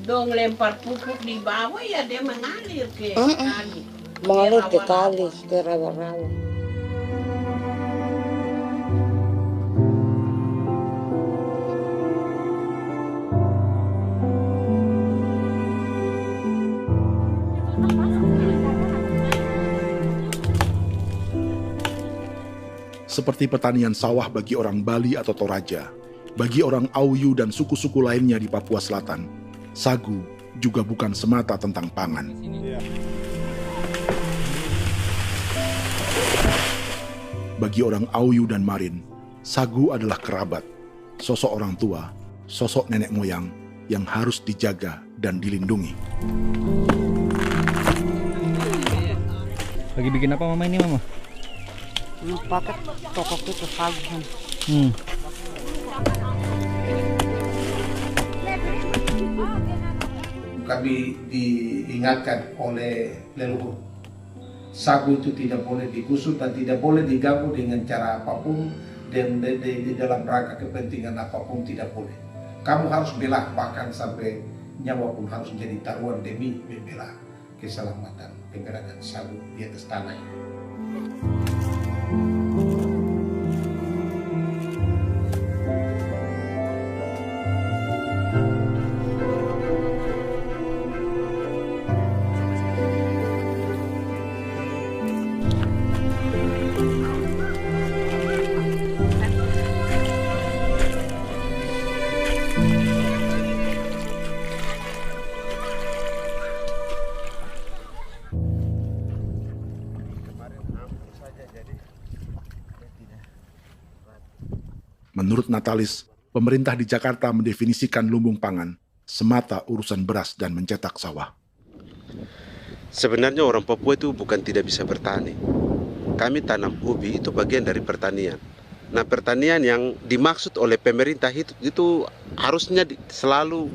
Dong lempar pupuk di bawah ya dia mengalir ke kali. Mengalir ke kali, ke rawa-rawa. Seperti pertanian sawah bagi orang Bali atau Toraja, Bagi orang Auyu dan suku-suku lainnya di Papua Selatan, sagu juga bukan semata tentang pangan. Bagi orang Auyu dan Marin, sagu adalah kerabat, sosok orang tua, sosok nenek moyang yang harus dijaga dan dilindungi. Lagi bikin apa mama ini mama? Pakai toko itu sagu. Kami diingatkan oleh leluhur, sagu itu tidak boleh digusur dan tidak boleh diganggu dengan cara apapun, dan di dalam rangka kepentingan apapun tidak boleh. Kamu harus bela, bahkan sampai nyawa pun harus menjadi taruhan demi membela keselamatan pemberangan sagu di atas tanah ini. Menurut Natalis, pemerintah di Jakarta mendefinisikan lumbung pangan semata urusan beras dan mencetak sawah. Sebenarnya orang Papua itu bukan tidak bisa bertani. Kami tanam ubi itu bagian dari pertanian. Nah, pertanian yang dimaksud oleh pemerintah itu harusnya selalu,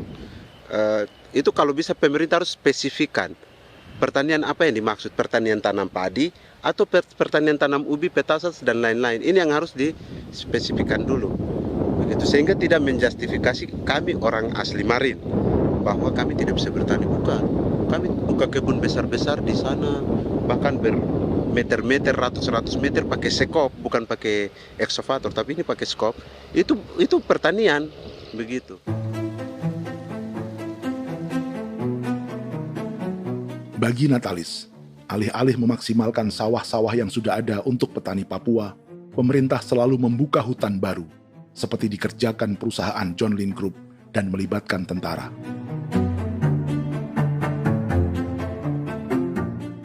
itu kalau bisa pemerintah harus spesifikkan. Pertanian apa yang dimaksud? Pertanian tanam padi atau pertanian tanam ubi, petasan dan lain-lain. Ini yang harus dispesifikkan dulu. Begitu, sehingga tidak menjustifikasi kami orang asli Marin bahwa kami tidak bisa bertani. Bukan. Kami buka kebun besar-besar di sana, bahkan bermeter-meter, ratus-ratus meter pakai sekop, bukan pakai ekskavator, tapi ini pakai skop. Itu pertanian, begitu. Bagi Natalis, alih-alih memaksimalkan sawah-sawah yang sudah ada untuk petani Papua, pemerintah selalu membuka hutan baru, seperti dikerjakan perusahaan John Lynn Group dan melibatkan tentara.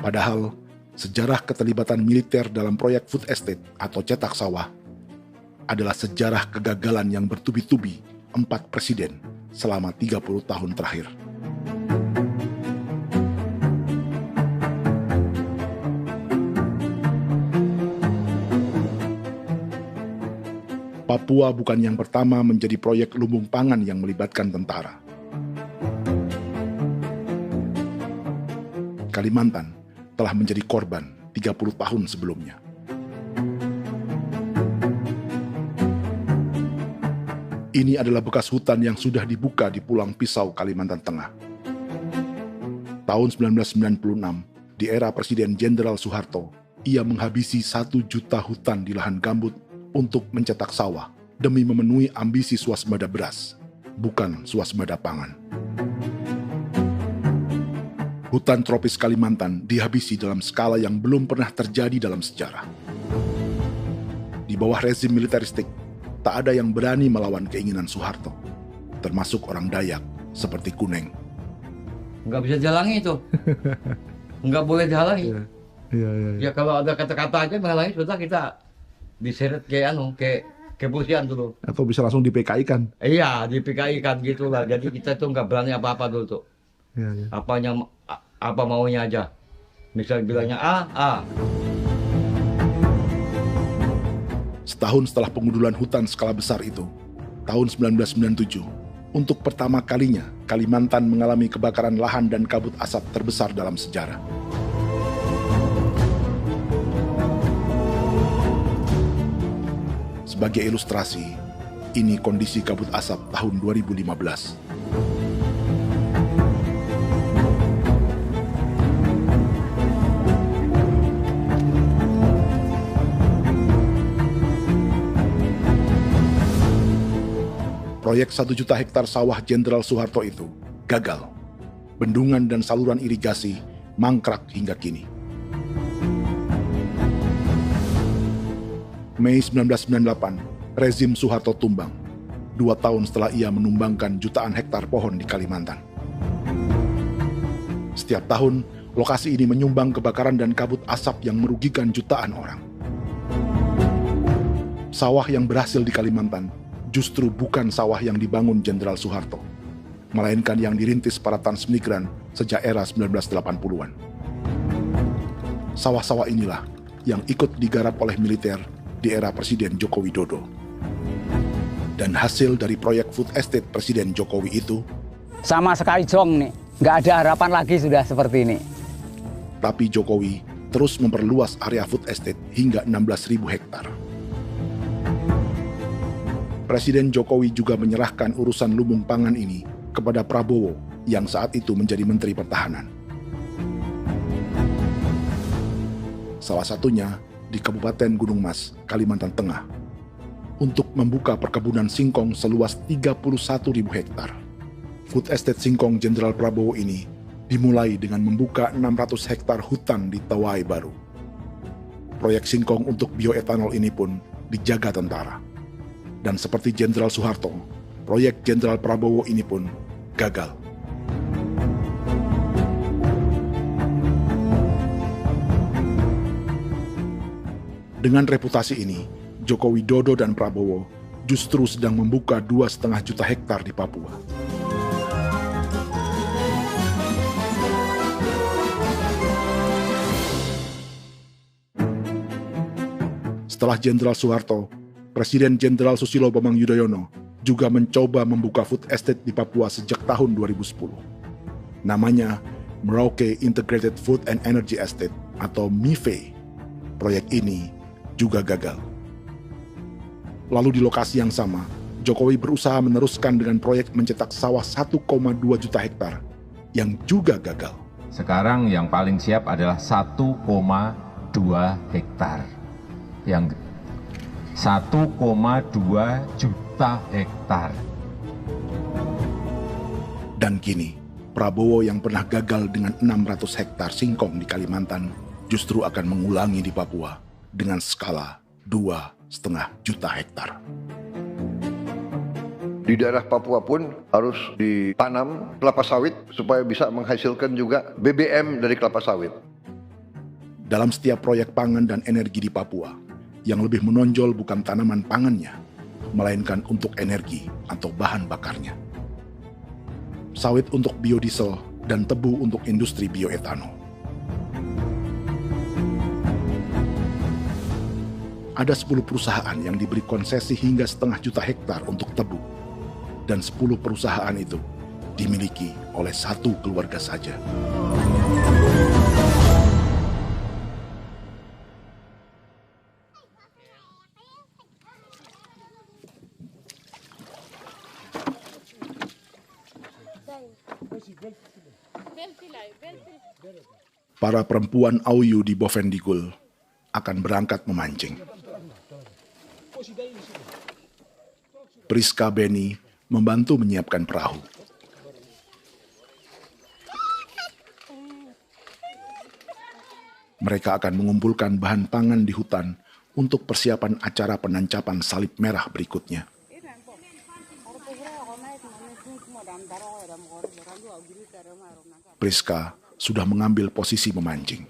Padahal, sejarah keterlibatan militer dalam proyek food estate atau cetak sawah adalah sejarah kegagalan yang bertubi-tubi 4 presiden selama 30 tahun terakhir. Papua bukan yang pertama menjadi proyek lumbung pangan yang melibatkan tentara. Kalimantan telah menjadi korban 30 tahun sebelumnya. Ini adalah bekas hutan yang sudah dibuka di Pulang Pisau, Kalimantan Tengah. Tahun 1996, di era Presiden Jenderal Soeharto, ia menghabisi 1 juta hutan di lahan gambut untuk mencetak sawah demi memenuhi ambisi swasembada beras, bukan swasembada pangan. Hutan tropis Kalimantan dihabisi dalam skala yang belum pernah terjadi dalam sejarah. Di bawah rezim militeristik, tak ada yang berani melawan keinginan Soeharto, termasuk orang Dayak seperti Kuneng. Nggak bisa dihalangi itu. Nggak boleh dihalangi. Ya kalau ada kata-kata aja menghalangi, sudah kita diseret ke kepolisian dulu. Atau bisa langsung di PKI-kan. Iya, di PKI-kan gitulah. Jadi kita tuh nggak berani apa-apa dulu tuh. Ya. Apa maunya aja. Misal bilangnya A. Setahun setelah pengundulan hutan skala besar itu, tahun 1997, untuk pertama kalinya Kalimantan mengalami kebakaran lahan dan kabut asap terbesar dalam sejarah. Sebagai ilustrasi, ini kondisi kabut asap tahun 2015. Proyek 1 juta hektar sawah Jenderal Soeharto itu gagal. Bendungan dan saluran irigasi mangkrak hingga kini. Mei 1998, rezim Soeharto tumbang. 2 tahun setelah ia menumbangkan jutaan hektar pohon di Kalimantan. Setiap tahun, lokasi ini menyumbang kebakaran dan kabut asap yang merugikan jutaan orang. Sawah yang berhasil di Kalimantan justru bukan sawah yang dibangun Jenderal Soeharto, melainkan yang dirintis para transmigran sejak era 1980-an. Sawah-sawah inilah yang ikut digarap oleh militer di era Presiden Joko Widodo. Dan hasil dari proyek food estate Presiden Jokowi itu sama sekali jong nih, nggak ada harapan lagi sudah seperti ini. Tapi Jokowi terus memperluas area food estate hingga 16.000 hektar. Presiden Jokowi juga menyerahkan urusan lumbung pangan ini kepada Prabowo yang saat itu menjadi Menteri Pertahanan. Salah satunya di Kabupaten Gunung Mas, Kalimantan Tengah, untuk membuka perkebunan singkong seluas 31.000 hektar. Food estate singkong Jenderal Prabowo ini dimulai dengan membuka 600 hektar hutan di Tawai Baru. Proyek singkong untuk bioetanol ini pun dijaga tentara. Dan seperti Jenderal Soeharto, proyek Jenderal Prabowo ini pun gagal. Dengan reputasi ini, Joko Widodo dan Prabowo justru sedang membuka 2,5 juta hektar di Papua. Setelah Jenderal Soeharto, Presiden Jenderal Susilo Bambang Yudhoyono juga mencoba membuka food estate di Papua sejak tahun 2010. Namanya Merauke Integrated Food and Energy Estate atau MIFE. Proyek ini juga gagal. Lalu di lokasi yang sama, Jokowi berusaha meneruskan dengan proyek mencetak sawah 1,2 juta hektar yang juga gagal. Sekarang yang paling siap adalah 1,2 hektar. Yang 1,2 juta hektar. Dan kini, Prabowo yang pernah gagal dengan 600 hektar singkong di Kalimantan justru akan mengulangi di Papua dengan skala 2,5 juta hektar. Di daerah Papua pun harus ditanam kelapa sawit supaya bisa menghasilkan juga BBM dari kelapa sawit. Dalam setiap proyek pangan dan energi di Papua, yang lebih menonjol bukan tanaman pangannya, melainkan untuk energi atau bahan bakarnya. Sawit untuk biodiesel dan tebu untuk industri bioetanol. Ada 10 perusahaan yang diberi konsesi hingga 0,5 juta hektar untuk tebu. Dan 10 perusahaan itu dimiliki oleh 1 keluarga saja. Para perempuan Auyu di Bovendigul akan berangkat memancing. Priska Beni membantu menyiapkan perahu. Mereka akan mengumpulkan bahan pangan di hutan untuk persiapan acara penancapan salib merah berikutnya. Priska sudah mengambil posisi memancing.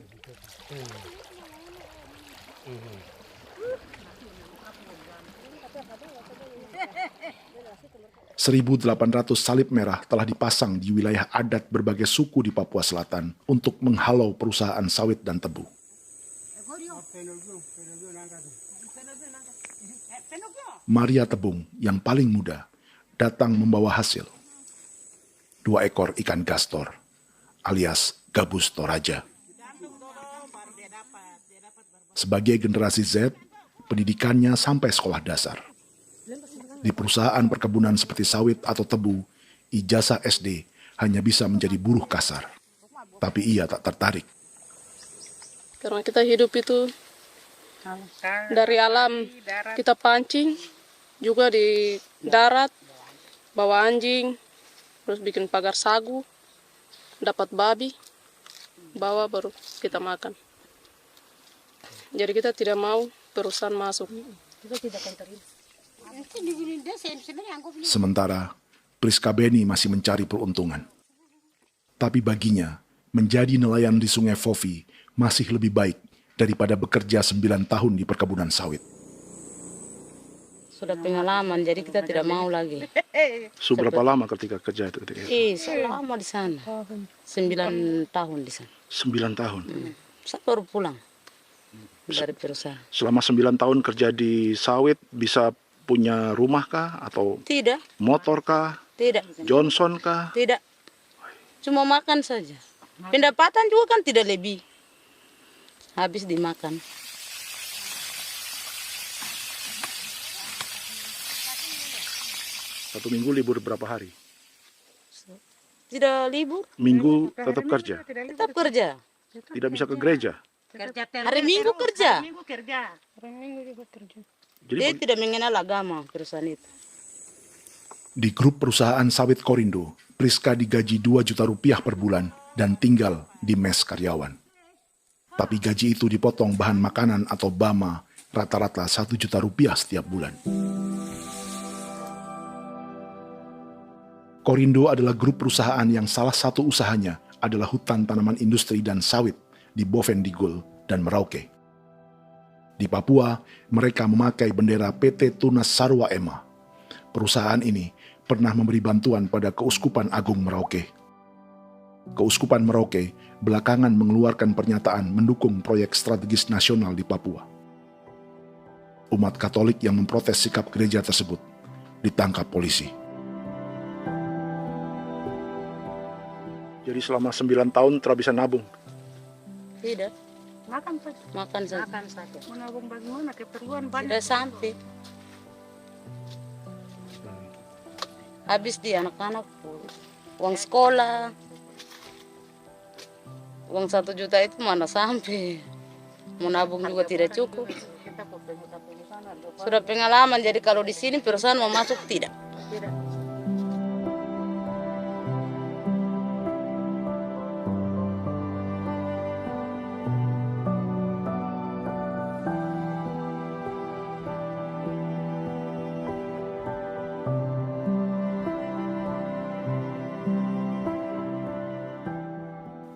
1.800 salib merah telah dipasang di wilayah adat berbagai suku di Papua Selatan untuk menghalau perusahaan sawit dan tebu. Maria Tebung yang paling muda datang membawa hasil. 2 ekor ikan gastor alias gabus toraja. Sebagai generasi Z, pendidikannya sampai sekolah dasar. Di perusahaan perkebunan seperti sawit atau tebu, ijazah SD hanya bisa menjadi buruh kasar. Tapi ia tak tertarik. Karena kita hidup itu dari alam, kita pancing, juga di darat, bawa anjing, terus bikin pagar sagu, dapat babi, bawa baru kita makan. Jadi kita tidak mau perusahaan masuk. Kita tidak akan terima. Sementara Priska Beni masih mencari peruntungan. Tapi baginya, menjadi nelayan di Sungai Fofi masih lebih baik daripada bekerja 9 tahun di perkebunan sawit. Sudah pengalaman, jadi kita tidak mau lagi. Seberapa lama ketika kerja itu? Selama di sana. 9 tahun di sana. 9 tahun? Saya baru pulang dari perusahaan. Selama 9 tahun kerja di sawit, bisa punya rumah kah? Atau tidak. Motor kah? Tidak. Johnson kah? Tidak. Cuma makan saja. Pendapatan juga kan tidak lebih. Habis dimakan. Satu minggu libur berapa hari? Tidak libur. Minggu tetap kerja? Tetap kerja. Tidak bisa ke gereja? Hari Minggu kerja. Hari Minggu juga kerja. Jadi dia tidak mengenal agama perusahaan itu. Di grup perusahaan sawit Korindo, Priska digaji 2 juta rupiah per bulan dan tinggal di mes karyawan. Tapi gaji itu dipotong bahan makanan atau BAMA rata-rata 1 juta rupiah setiap bulan. Korindo adalah grup perusahaan yang salah satu usahanya adalah hutan tanaman industri dan sawit di Bovendigul dan Merauke. Di Papua, mereka memakai bendera PT Tunas Sarwa Ema. Perusahaan ini pernah memberi bantuan pada Keuskupan Agung Merauke. Keuskupan Merauke belakangan mengeluarkan pernyataan mendukung proyek strategis nasional di Papua. Umat Katolik yang memprotes sikap gereja tersebut ditangkap polisi. Jadi selama 9 tahun tidak bisa nabung? Tidak. Makan saja. Makan saja. Makan saja. Menabung bagaimana? Keperluan banyak. Sudah sampai. Habis di anak-anak uang sekolah. Uang 1 juta itu mana sampai. Mau nabung juga tidak cukup. Sudah pengalaman, jadi kalau di sini perusahaan mau masuk tidak. Tidak.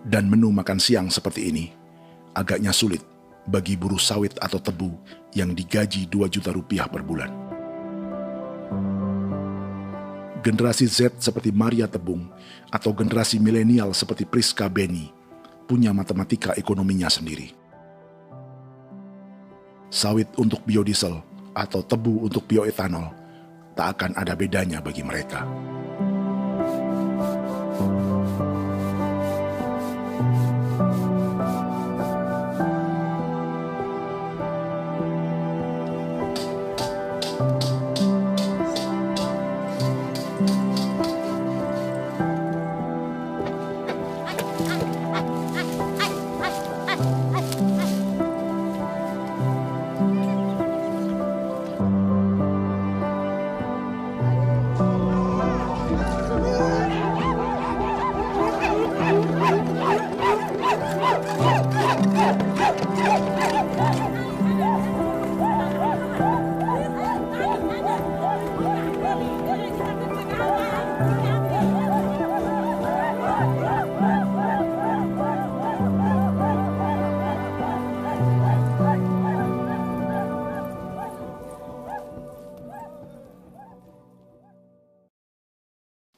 Dan menu makan siang seperti ini agaknya sulit bagi buruh sawit atau tebu yang digaji 2 juta rupiah per bulan. Generasi Z seperti Maria Tebung atau generasi milenial seperti Priska Beni punya matematika ekonominya sendiri. Sawit untuk biodiesel atau tebu untuk bioetanol tak akan ada bedanya bagi mereka.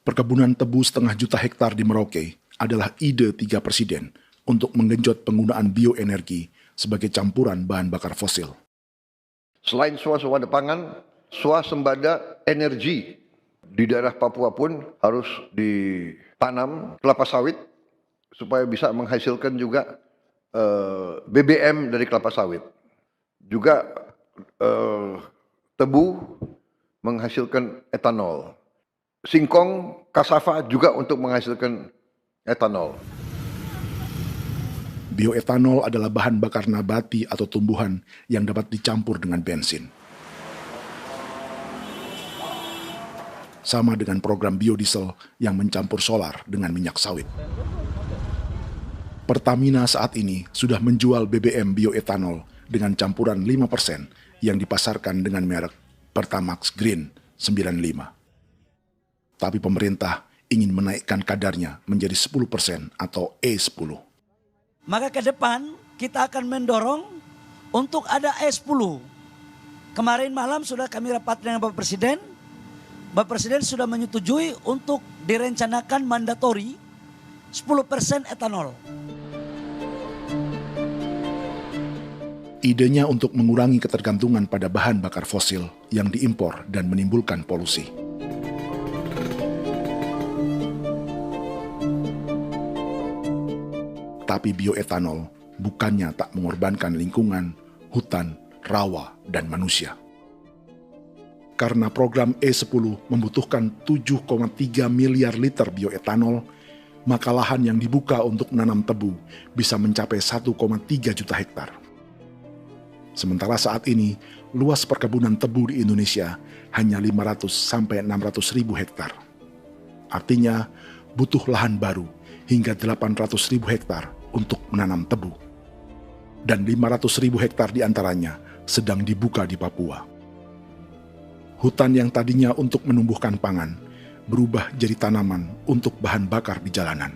Perkebunan tebu 1,5 juta hektar di Merauke adalah ide 3 presiden untuk menggenjot penggunaan bioenergi sebagai campuran bahan bakar fosil. Selain swasembada pangan, swasembada energi di daerah Papua pun harus ditanam kelapa sawit supaya bisa menghasilkan juga BBM dari kelapa sawit. Juga tebu menghasilkan etanol. Singkong, kasava juga untuk menghasilkan etanol. Bioetanol adalah bahan bakar nabati atau tumbuhan yang dapat dicampur dengan bensin. Sama dengan program biodiesel yang mencampur solar dengan minyak sawit. Pertamina saat ini sudah menjual BBM bioetanol dengan campuran 5% yang dipasarkan dengan merek Pertamax Green 95. Tapi pemerintah ingin menaikkan kadarnya menjadi 10% atau E10. Maka ke depan kita akan mendorong untuk ada E10. Kemarin malam sudah kami rapat dengan Bapak Presiden. Bapak Presiden sudah menyetujui untuk direncanakan mandatori 10% etanol. Idenya untuk mengurangi ketergantungan pada bahan bakar fosil yang diimpor dan menimbulkan polusi. Tapi bioetanol bukannya tak mengorbankan lingkungan, hutan, rawa, dan manusia. Karena program E10 membutuhkan 7,3 miliar liter bioetanol, maka lahan yang dibuka untuk menanam tebu bisa mencapai 1,3 juta hektar. Sementara saat ini, luas perkebunan tebu di Indonesia hanya 500 sampai 600 ribu hektar. Artinya, butuh lahan baru hingga 800 ribu hektar untuk menanam tebu. Dan 500 ribu hektar diantaranya sedang dibuka di Papua. Hutan yang tadinya untuk menumbuhkan pangan berubah jadi tanaman untuk bahan bakar di jalanan.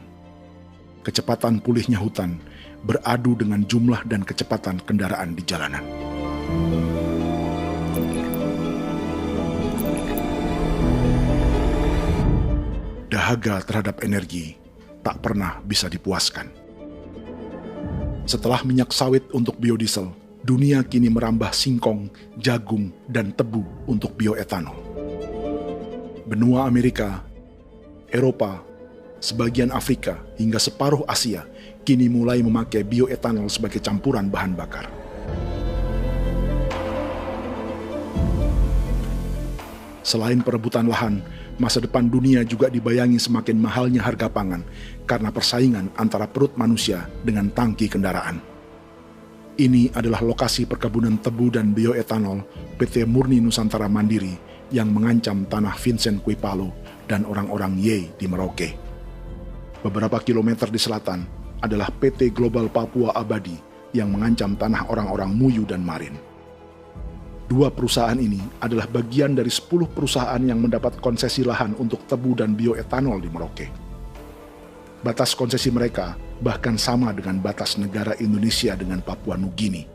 Kecepatan pulihnya hutan beradu dengan jumlah dan kecepatan kendaraan di jalanan. Dahaga terhadap energi tak pernah bisa dipuaskan. Setelah minyak sawit untuk biodiesel, dunia kini merambah singkong, jagung, dan tebu untuk bioetanol. Benua Amerika, Eropa, sebagian Afrika, hingga separuh Asia kini mulai memakai bioetanol sebagai campuran bahan bakar. Selain perebutan lahan, masa depan dunia juga dibayangi semakin mahalnya harga pangan karena persaingan antara perut manusia dengan tangki kendaraan. Ini adalah lokasi perkebunan tebu dan bioetanol PT Murni Nusantara Mandiri yang mengancam tanah Vincent Quipalo dan orang-orang Ye di Merauke. Beberapa kilometer di selatan adalah PT Global Papua Abadi yang mengancam tanah orang-orang Muyu dan Marin. Dua perusahaan ini adalah bagian dari 10 perusahaan yang mendapat konsesi lahan untuk tebu dan bioetanol di Merauke. Batas konsesi mereka bahkan sama dengan batas negara Indonesia dengan Papua Nugini.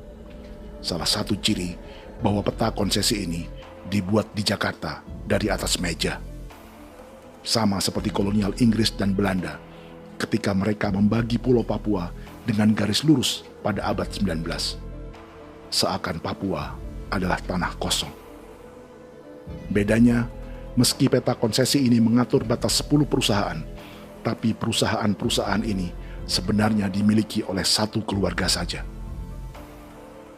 Salah satu ciri bahwa peta konsesi ini dibuat di Jakarta dari atas meja. Sama seperti kolonial Inggris dan Belanda ketika mereka membagi Pulau Papua dengan garis lurus pada abad 19. Seakan Papua adalah tanah kosong. Bedanya, meski peta konsesi ini mengatur batas 10 perusahaan, tapi perusahaan-perusahaan ini sebenarnya dimiliki oleh satu keluarga saja.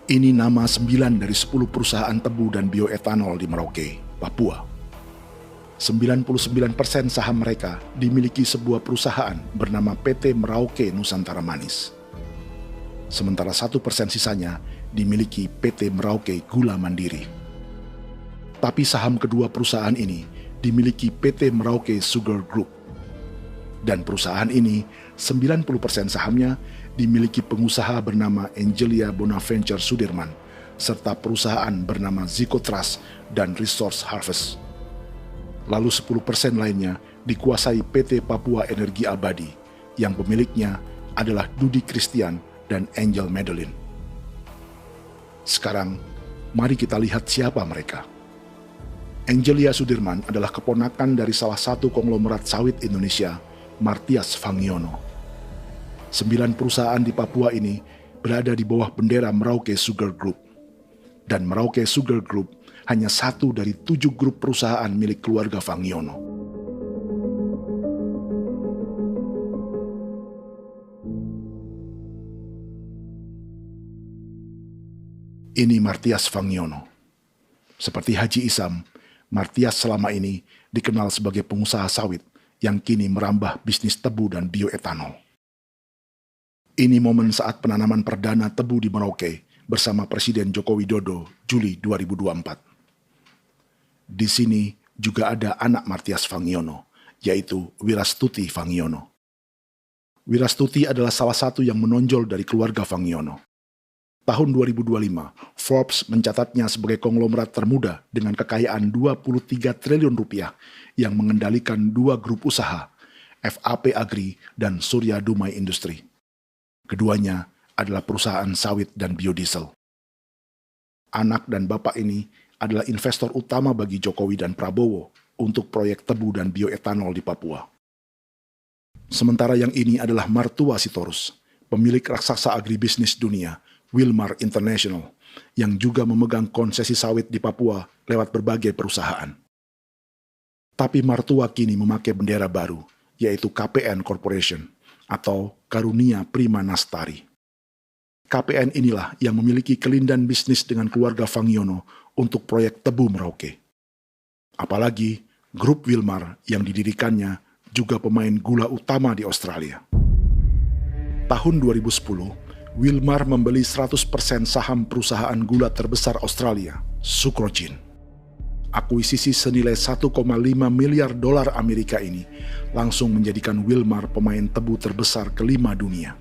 Ini nama 9 dari 10 perusahaan tebu dan bioetanol di Merauke, Papua. 99% saham mereka dimiliki sebuah perusahaan bernama PT Merauke Nusantara Manis. Sementara 1% sisanya dimiliki PT Merauke Gula Mandiri. Tapi saham kedua perusahaan ini dimiliki PT Merauke Sugar Group. Dan perusahaan ini, 90% sahamnya dimiliki pengusaha bernama Angelia Bonaventure Sudirman, serta perusahaan bernama Zico Trust dan Resource Harvest. Lalu 10% lainnya dikuasai PT Papua Energi Abadi, yang pemiliknya adalah Dudi Christian dan Angel Madeline. Sekarang, mari kita lihat siapa mereka. Angelia Sudirman adalah keponakan dari salah satu konglomerat sawit Indonesia, Martias Fangiono. 9 perusahaan di Papua ini berada di bawah bendera Merauke Sugar Group. Dan Merauke Sugar Group hanya satu dari 7 grup perusahaan milik keluarga Fangiono. Ini Martias Fangiono. Seperti Haji Isam, Martias selama ini dikenal sebagai pengusaha sawit yang kini merambah bisnis tebu dan bioetanol. Ini momen saat penanaman perdana tebu di Merauke bersama Presiden Joko Widodo Juli 2024. Di sini juga ada anak Martias Fangiono, yaitu Wirastuti Fangiono. Wirastuti adalah salah satu yang menonjol dari keluarga Fangiono. Tahun 2025, Forbes mencatatnya sebagai konglomerat termuda dengan kekayaan 23 triliun rupiah yang mengendalikan 2 grup usaha, FAP Agri dan Surya Dumai Industri. Keduanya adalah perusahaan sawit dan biodiesel. Anak dan bapak ini adalah investor utama bagi Jokowi dan Prabowo untuk proyek tebu dan bioetanol di Papua. Sementara yang ini adalah Martua Sitorus, pemilik raksasa agribisnis dunia, Wilmar International, yang juga memegang konsesi sawit di Papua lewat berbagai perusahaan. Tapi Martua kini memakai bendera baru, yaitu KPN Corporation atau Karunia Prima Nastari. KPN inilah yang memiliki kelindan bisnis dengan keluarga Fangiono untuk proyek tebu Merauke. Apalagi grup Wilmar yang didirikannya juga pemain gula utama di Australia. Tahun 2010, Wilmar membeli 100% saham perusahaan gula terbesar Australia, Sucrogin. Akuisisi senilai 1,5 miliar dolar Amerika ini langsung menjadikan Wilmar pemain tebu terbesar kelima dunia.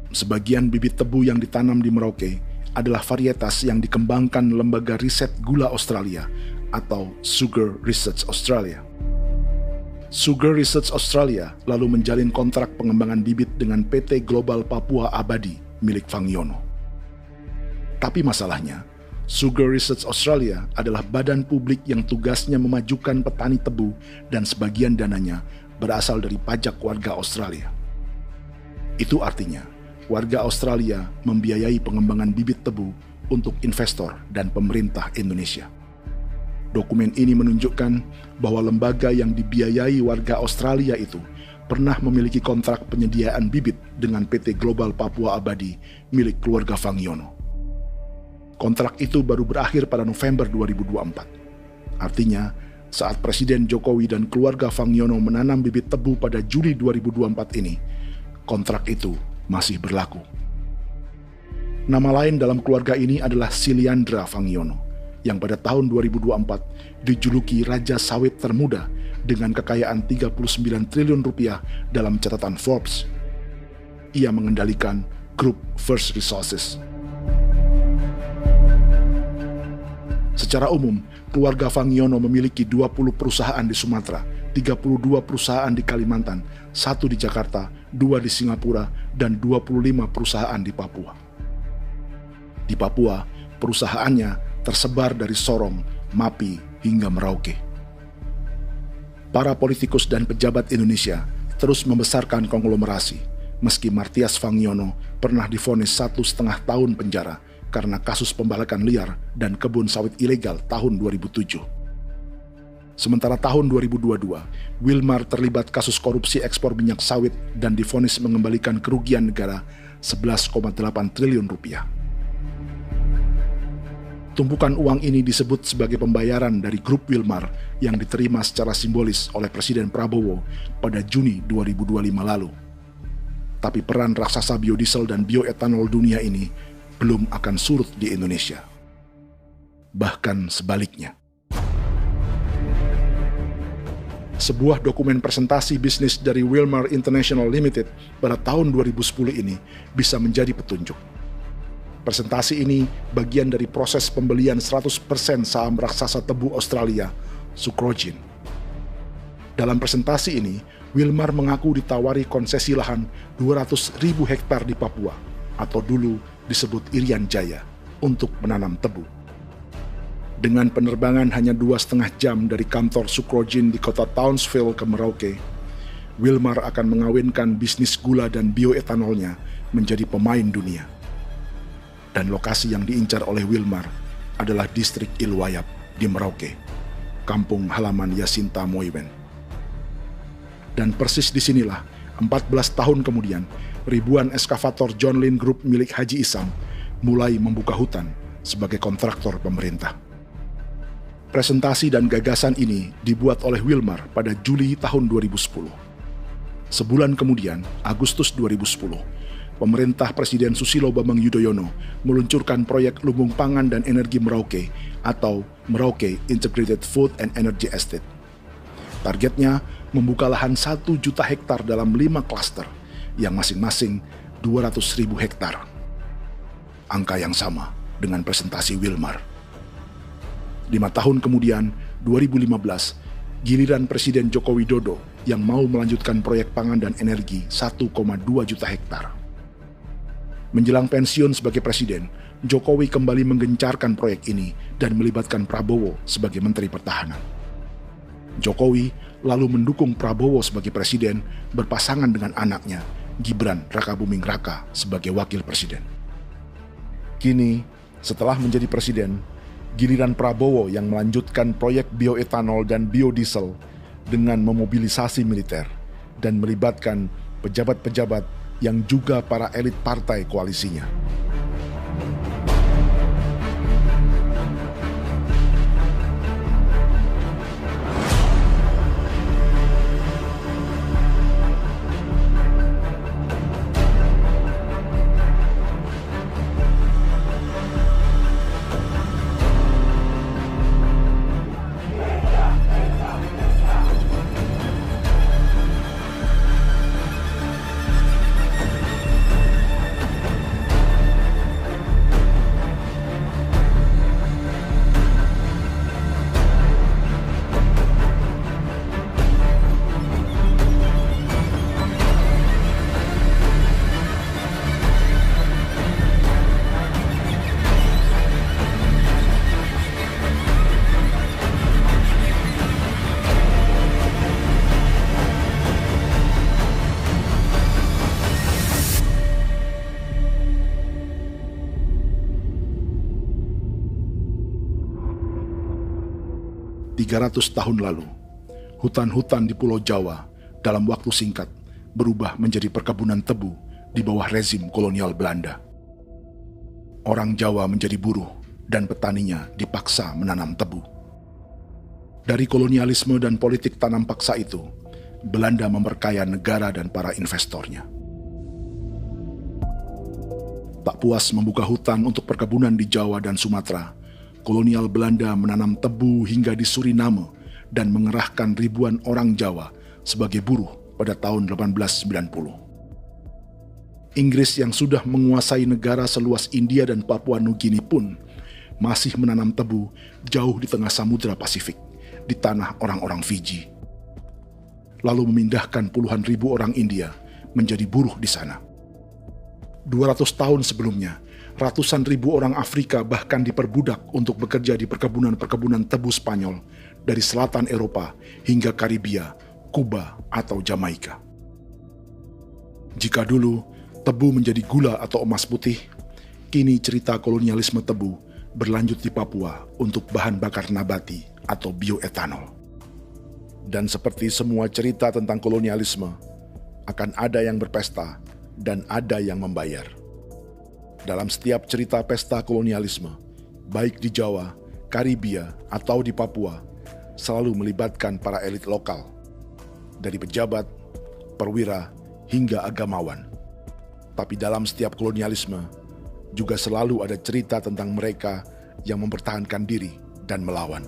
Sebagian bibit tebu yang ditanam di Merauke adalah varietas yang dikembangkan Lembaga Riset Gula Australia atau Sugar Research Australia. Sugar Research Australia lalu menjalin kontrak pengembangan bibit dengan PT Global Papua Abadi milik Fangiono. Tapi masalahnya, Sugar Research Australia adalah badan publik yang tugasnya memajukan petani tebu dan sebagian dananya berasal dari pajak warga Australia. Itu artinya, warga Australia membiayai pengembangan bibit tebu untuk investor dan pemerintah Indonesia. Dokumen ini menunjukkan bahwa lembaga yang dibiayai warga Australia itu pernah memiliki kontrak penyediaan bibit dengan PT Global Papua Abadi milik keluarga Fangiono. Kontrak itu baru berakhir pada November 2024. Artinya, saat Presiden Jokowi dan keluarga Fangiono menanam bibit tebu pada Juli 2024 ini, kontrak itu masih berlaku. Nama lain dalam keluarga ini adalah Siliandra Fangiono, yang pada tahun 2024 dijuluki Raja Sawit Termuda dengan kekayaan 39 triliun rupiah dalam catatan Forbes. Ia mengendalikan grup First Resources. Secara umum, keluarga Fangiono memiliki 20 perusahaan di Sumatera, 32 perusahaan di Kalimantan, 1 di Jakarta, 2 di Singapura, dan 25 perusahaan di Papua. Di Papua, perusahaannya tersebar dari Sorong, Mapi, hingga Merauke. Para politikus dan pejabat Indonesia terus membesarkan konglomerasi, meski Martias Fangiono pernah divonis 1,5 tahun penjara karena kasus pembalakan liar dan kebun sawit ilegal tahun 2007. Sementara tahun 2022, Wilmar terlibat kasus korupsi ekspor minyak sawit dan divonis mengembalikan kerugian negara 11,8 triliun rupiah. Tumpukan uang ini disebut sebagai pembayaran dari grup Wilmar yang diterima secara simbolis oleh Presiden Prabowo pada Juni 2025 lalu. Tapi peran raksasa biodiesel dan bioetanol dunia ini belum akan surut di Indonesia. Bahkan sebaliknya. Sebuah dokumen presentasi bisnis dari Wilmar International Limited pada tahun 2010 ini bisa menjadi petunjuk. Presentasi ini bagian dari proses pembelian 100% saham raksasa tebu Australia, Sucrogin. Dalam presentasi ini, Wilmar mengaku ditawari konsesi lahan 200.000 hektar di Papua, atau dulu disebut Irian Jaya, untuk menanam tebu. Dengan penerbangan hanya 2,5 jam dari kantor Sucrogin di kota Townsville ke Merauke, Wilmar akan mengawinkan bisnis gula dan bioetanolnya menjadi pemain dunia. Dan lokasi yang diincar oleh Wilmar adalah distrik Ilwayap di Merauke, kampung halaman Yasinta Moiwen. Dan persis disinilah, 14 tahun kemudian, ribuan eskavator John Lynn Group milik Haji Isam mulai membuka hutan sebagai kontraktor pemerintah. Presentasi dan gagasan ini dibuat oleh Wilmar pada Juli tahun 2010. Sebulan kemudian, Agustus 2010, pemerintah Presiden Susilo Bambang Yudhoyono meluncurkan proyek Lumbung Pangan dan Energi Merauke atau Merauke Integrated Food and Energy Estate. Targetnya membuka lahan 1 juta hektar dalam 5 klaster yang masing-masing 200.000 hektar. angka yang sama dengan presentasi Wilmar. 5 tahun kemudian, 2015, giliran Presiden Joko Widodo yang mau melanjutkan proyek pangan dan energi 1,2 juta hektar. Menjelang pensiun sebagai presiden, Jokowi kembali menggencarkan proyek ini dan melibatkan Prabowo sebagai Menteri Pertahanan. Jokowi lalu mendukung Prabowo sebagai presiden berpasangan dengan anaknya, Gibran Rakabuming Raka sebagai wakil presiden. Kini, setelah menjadi presiden, giliran Prabowo yang melanjutkan proyek bioetanol dan biodiesel dengan memobilisasi militer dan melibatkan pejabat-pejabat yang juga para elit partai koalisinya. Tahun lalu, hutan-hutan di Pulau Jawa dalam waktu singkat berubah menjadi perkebunan tebu di bawah rezim kolonial Belanda. Orang Jawa menjadi buruh dan petaninya dipaksa menanam tebu. Dari kolonialisme dan politik tanam paksa itu, Belanda memperkaya negara dan para investornya. Tak puas membuka hutan untuk perkebunan di Jawa dan Sumatera, kolonial Belanda menanam tebu hingga di Suriname dan mengerahkan ribuan orang Jawa sebagai buruh pada tahun 1890. Inggris yang sudah menguasai negara seluas India dan Papua Nugini pun masih menanam tebu jauh di tengah Samudra Pasifik, di tanah orang-orang Fiji. Lalu memindahkan puluhan ribu orang India menjadi buruh di sana. 200 tahun sebelumnya, ratusan ribu orang Afrika bahkan diperbudak untuk bekerja di perkebunan-perkebunan tebu Spanyol dari selatan Eropa hingga Karibia, Kuba, atau Jamaika. Jika dulu tebu menjadi gula atau emas putih, kini cerita kolonialisme tebu berlanjut di Papua untuk bahan bakar nabati atau bioetanol. Dan seperti semua cerita tentang kolonialisme, akan ada yang berpesta dan ada yang membayar. Dalam setiap cerita pesta kolonialisme, baik di Jawa, Karibia, atau di Papua, selalu melibatkan para elit lokal, dari pejabat, perwira, hingga agamawan. Tapi dalam setiap kolonialisme, juga selalu ada cerita tentang mereka yang mempertahankan diri dan melawan.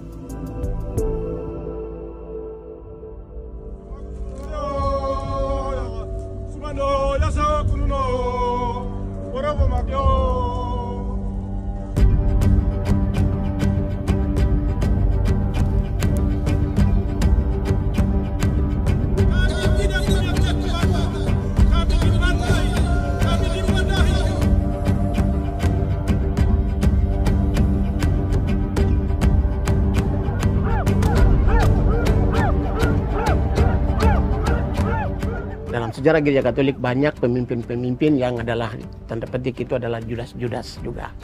Sejarah Gereja Katolik banyak pemimpin-pemimpin yang adalah tanda petik itu adalah Judas-Judas juga.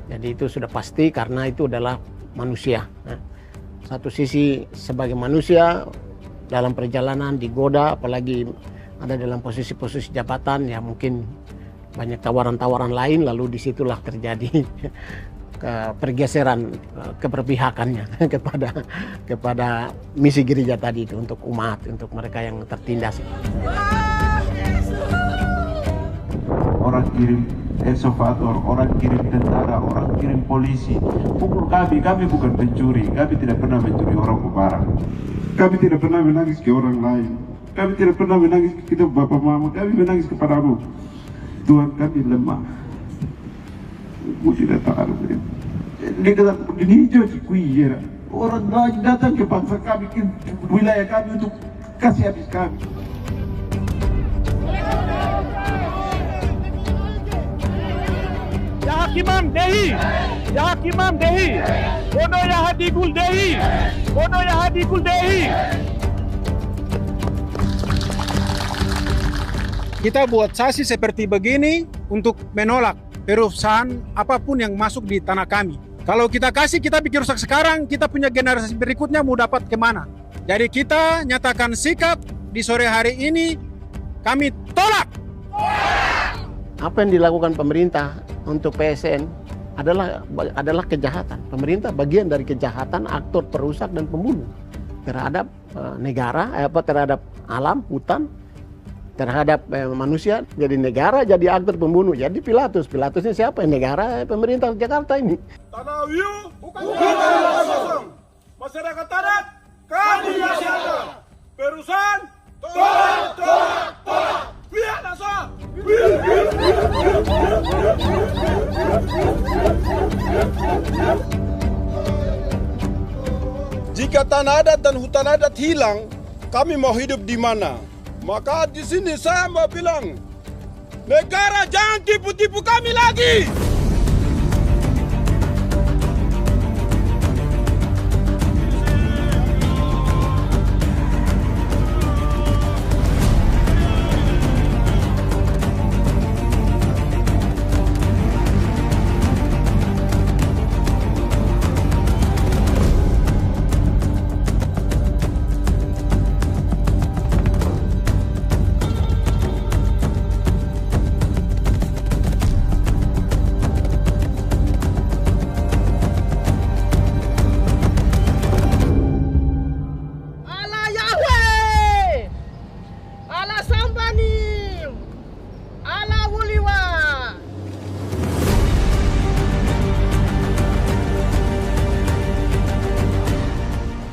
Jadi itu sudah pasti karena itu adalah manusia. Nah, satu sisi sebagai manusia dalam perjalanan digoda, apalagi ada dalam posisi-posisi jabatan ya mungkin banyak tawaran-tawaran lain, lalu disitulah terjadi pergeseran keberpihakannya kepada misi gereja tadi itu untuk umat, untuk mereka yang tertindas. Orang kirim eksavator, orang kirim tentara, orang kirim polisi. Pukul kami bukan pencuri, kami tidak pernah mencuri orang barang. Kami tidak pernah menangis ke orang lain. Kami tidak pernah menangis ke kita bapak mama, kami menangis kepadamu. Tuhan kami lemah. Mesti datang ada dia kata begini hijau cikui ya. Orang datang ke bangsa kami, ke wilayah kami untuk kasih habis kami. Ya Hakimam Dehi, Ya Hakimam Dehi, Bono Ya Hadikul Dehi, Bono Ya Hadikul Dehi. Kita buat sasi seperti begini untuk menolak perusahaan apapun yang masuk di tanah kami. Kalau kita kasih, kita bikin rusak sekarang, kita punya generasi berikutnya mau dapat kemana. Jadi kita nyatakan sikap di sore hari ini, kami tolak. Apa yang dilakukan pemerintah untuk PSN adalah kejahatan. Pemerintah bagian dari kejahatan, aktor perusak dan pembunuh terhadap negara, terhadap alam, hutan, terhadap manusia. Jadi negara jadi aktor pembunuh. Jadi Pilatusnya siapa? Negara, pemerintah Jakarta ini. Tanah Wiu bukan kosong. Masyarakat adat kami siapa? Perusahaan tolak. Biar asal. Jika tanah adat dan hutan adat hilang, kami mau hidup di mana? Maka di sini saya mau bilang, negara jangan tipu-tipu kami lagi.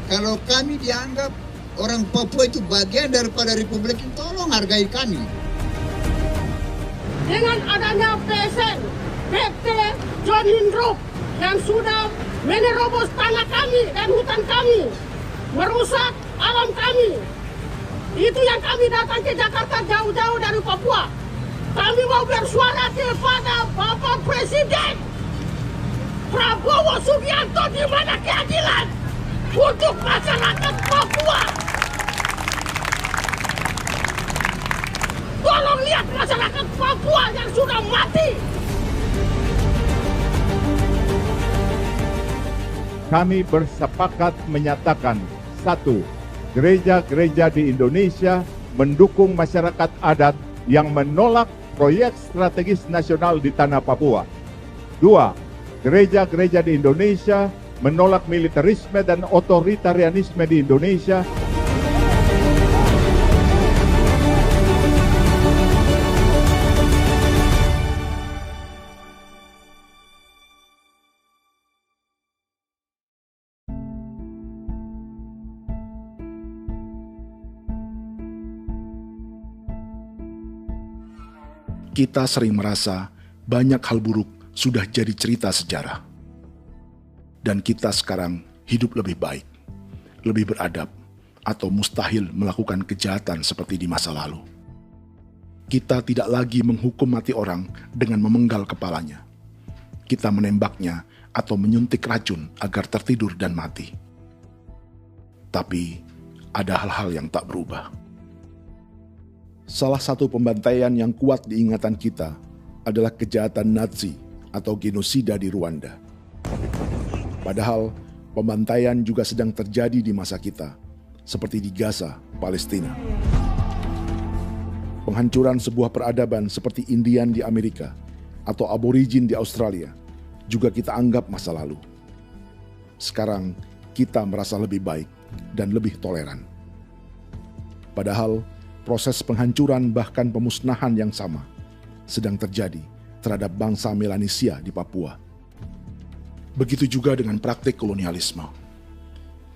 Kalau kami dianggap orang Papua itu bagian daripada Republik ini, tolong hargai kami. Dengan adanya PSN, PT John Lindrup yang sudah menerobos tanah kami dan hutan kami, merusak alam kami. Itu yang kami datang ke Jakarta jauh-jauh dari Papua. Kami mau bersuara kepada Bapak Presiden Prabowo Subianto, di mana keadilan untuk masyarakat Papua. Tolong lihat masyarakat Papua yang sudah mati. Kami bersepakat menyatakan, 1. Gereja-gereja di Indonesia mendukung masyarakat adat yang menolak proyek strategis nasional di tanah Papua. 2. Gereja-gereja di Indonesia menolak militerisme dan otoritarianisme di Indonesia. Kita sering merasa banyak hal buruk sudah jadi cerita sejarah. Dan kita sekarang hidup lebih baik, lebih beradab, atau mustahil melakukan kejahatan seperti di masa lalu. Kita tidak lagi menghukum mati orang dengan memenggal kepalanya. Kita menembaknya atau menyuntik racun agar tertidur dan mati. Tapi ada hal-hal yang tak berubah. Salah satu pembantaian yang kuat di ingatan kita adalah kejahatan Nazi atau genosida di Rwanda. Padahal pembantaian juga sedang terjadi di masa kita, seperti di Gaza, Palestina. Penghancuran sebuah peradaban seperti Indian di Amerika atau aborigin di Australia juga kita anggap masa lalu. Sekarang kita merasa lebih baik dan lebih toleran. Padahal proses penghancuran bahkan pemusnahan yang sama sedang terjadi terhadap bangsa Melanesia di Papua. Begitu juga dengan praktik kolonialisme.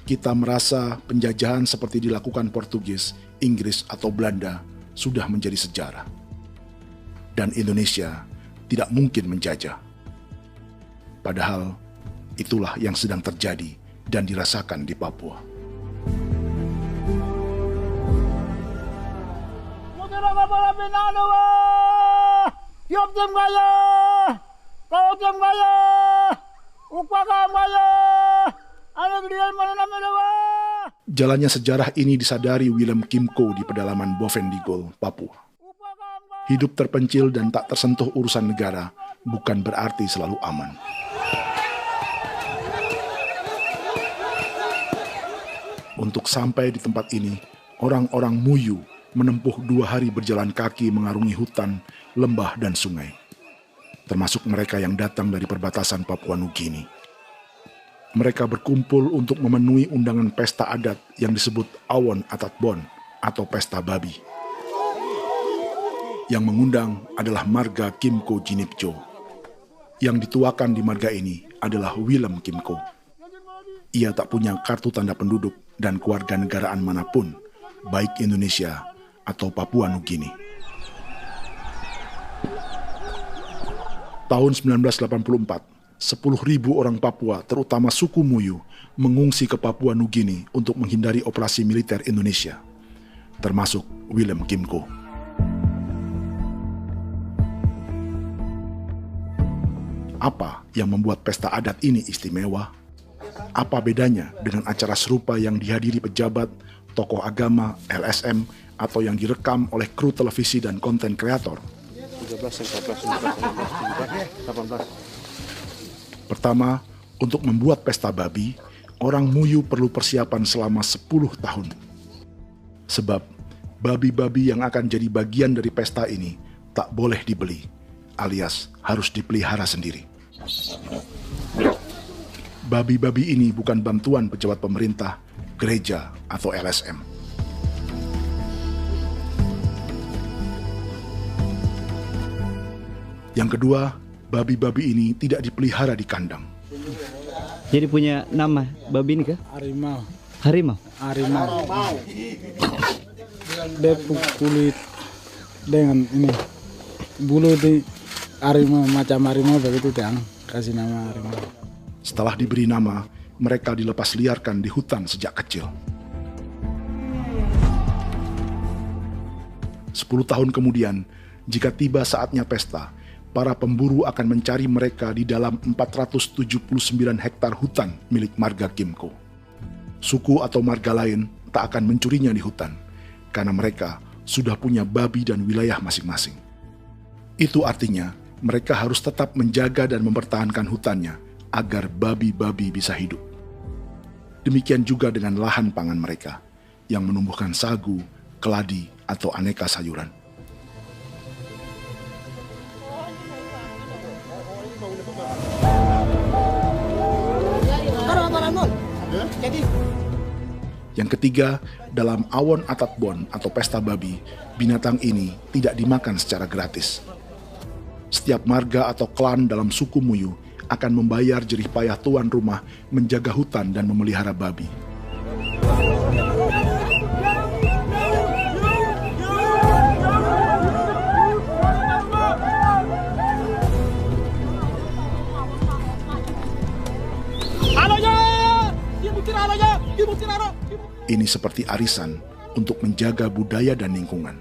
Kita merasa penjajahan seperti dilakukan Portugis, Inggris, atau Belanda sudah menjadi sejarah. Dan Indonesia tidak mungkin menjajah. Padahal itulah yang sedang terjadi dan dirasakan di Papua. Jalannya sejarah ini disadari Willem Kimco di pedalaman Bovendigol, Papua. Hidup terpencil dan tak tersentuh urusan negara bukan berarti selalu aman. Untuk sampai di tempat ini, orang-orang Muyu menempuh 2 hari berjalan kaki mengarungi hutan, lembah, dan sungai. Termasuk mereka yang datang dari perbatasan Papua Nugini. Mereka berkumpul untuk memenuhi undangan pesta adat yang disebut Awon Atatbon atau pesta babi. Yang mengundang adalah marga Kimco Jinipjo. Yang dituakan di marga ini adalah Willem Kimco. Ia tak punya kartu tanda penduduk dan kewarganegaraan manapun, baik Indonesia atau Papua Nugini. Tahun 1984, 10.000 orang Papua, terutama suku Muyu, mengungsi ke Papua Nugini untuk menghindari operasi militer Indonesia, termasuk Willem Kimco. Apa yang membuat pesta adat ini istimewa? Apa bedanya dengan acara serupa yang dihadiri pejabat, tokoh agama, LSM, atau yang direkam oleh kru televisi dan konten kreator? 13, 14, 15, 18. Pertama, untuk membuat pesta babi, orang Muyu perlu persiapan selama 10 tahun. Sebab, babi-babi yang akan jadi bagian dari pesta ini tak boleh dibeli, alias harus dipelihara sendiri. Babi-babi ini bukan bantuan pejabat pemerintah, gereja, atau LSM. Yang kedua, babi-babi ini tidak dipelihara di kandang. Jadi punya nama babi ini kah? Harimau. Harimau? Harimau. Dia kulit dengan ini bulu di harimau, macam harimau begitu kan, kasih nama harimau. Setelah diberi nama, mereka dilepas liarkan di hutan sejak kecil. 10 tahun kemudian, jika tiba saatnya pesta, para pemburu akan mencari mereka di dalam 479 hektar hutan milik marga Kimco. Suku atau marga lain tak akan mencurinya di hutan, karena mereka sudah punya babi dan wilayah masing-masing. Itu artinya mereka harus tetap menjaga dan mempertahankan hutannya agar babi-babi bisa hidup. Demikian juga dengan lahan pangan mereka, yang menumbuhkan sagu, keladi, atau aneka sayuran. Yang ketiga, dalam Awon Atatbon atau pesta babi, binatang ini tidak dimakan secara gratis. Setiap marga atau klan dalam suku Muyu akan membayar jerih payah tuan rumah menjaga hutan dan memelihara babi. Ini seperti arisan untuk menjaga budaya dan lingkungan.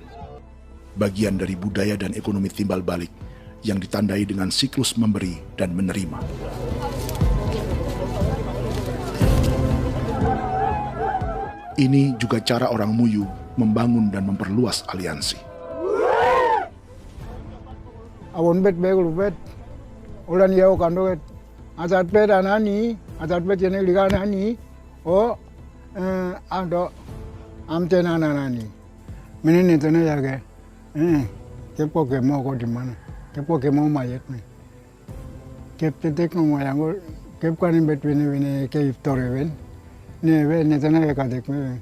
Bagian dari budaya dan ekonomi timbal balik yang ditandai dengan siklus memberi dan menerima. Ini juga cara orang Muyu membangun dan memperluas aliansi. Awon bet begul bet, ulan yau kando bet, asat bet anani, asat bet jenek liga anani, oh, ado amten anani, menini tene jaga, kepo kemo ko di mana, kepo kemo mayat nih, kep tetek no mayangol, kep kanin bet wene ke iftore wen, ne wen ne tene ke kadek me,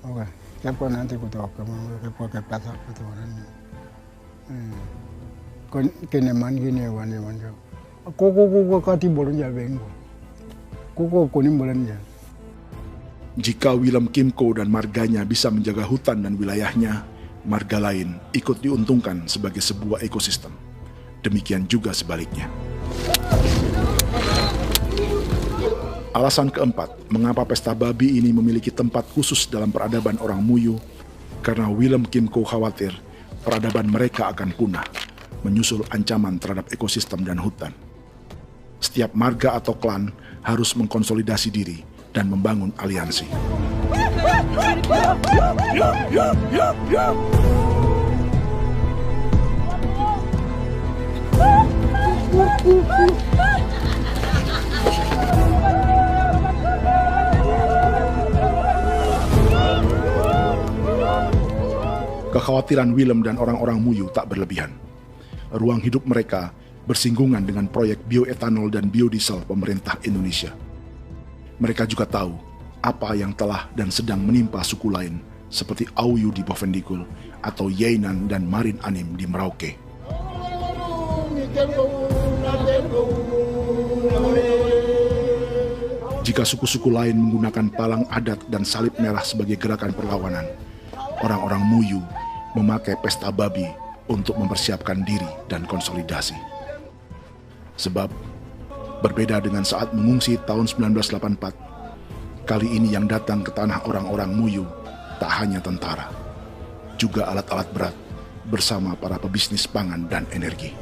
oke, kepo nanti kuto kemo, kepo ke pasar kuto nani. Kene man gini wane wanjo. Koko kati bolon jal bengo. Koko kuning bolon jal. Jika Willem Kimco dan marganya bisa menjaga hutan dan wilayahnya, marga lain ikut diuntungkan sebagai sebuah ekosistem. Demikian juga sebaliknya. Alasan keempat, mengapa pesta babi ini memiliki tempat khusus dalam peradaban orang Muyu, karena Willem Kim Ko khawatir peradaban mereka akan punah, menyusul ancaman terhadap ekosistem dan hutan. Setiap marga atau klan harus mengkonsolidasi diri dan membangun aliansi. Kekhawatiran Willem dan orang-orang Muyu tak berlebihan. Ruang hidup mereka bersinggungan dengan proyek bioetanol dan biodiesel pemerintah Indonesia. Mereka juga tahu apa yang telah dan sedang menimpa suku lain seperti Auyu di Bovendigul atau Yainan dan Marin Anim di Merauke. Jika suku-suku lain menggunakan palang adat dan salib merah sebagai gerakan perlawanan, orang-orang Muyu memakai pesta babi untuk mempersiapkan diri dan konsolidasi. Sebab, berbeda dengan saat mengungsi tahun 1984, kali ini yang datang ke tanah orang-orang Muyu tak hanya tentara, juga alat-alat berat bersama para pebisnis pangan dan energi.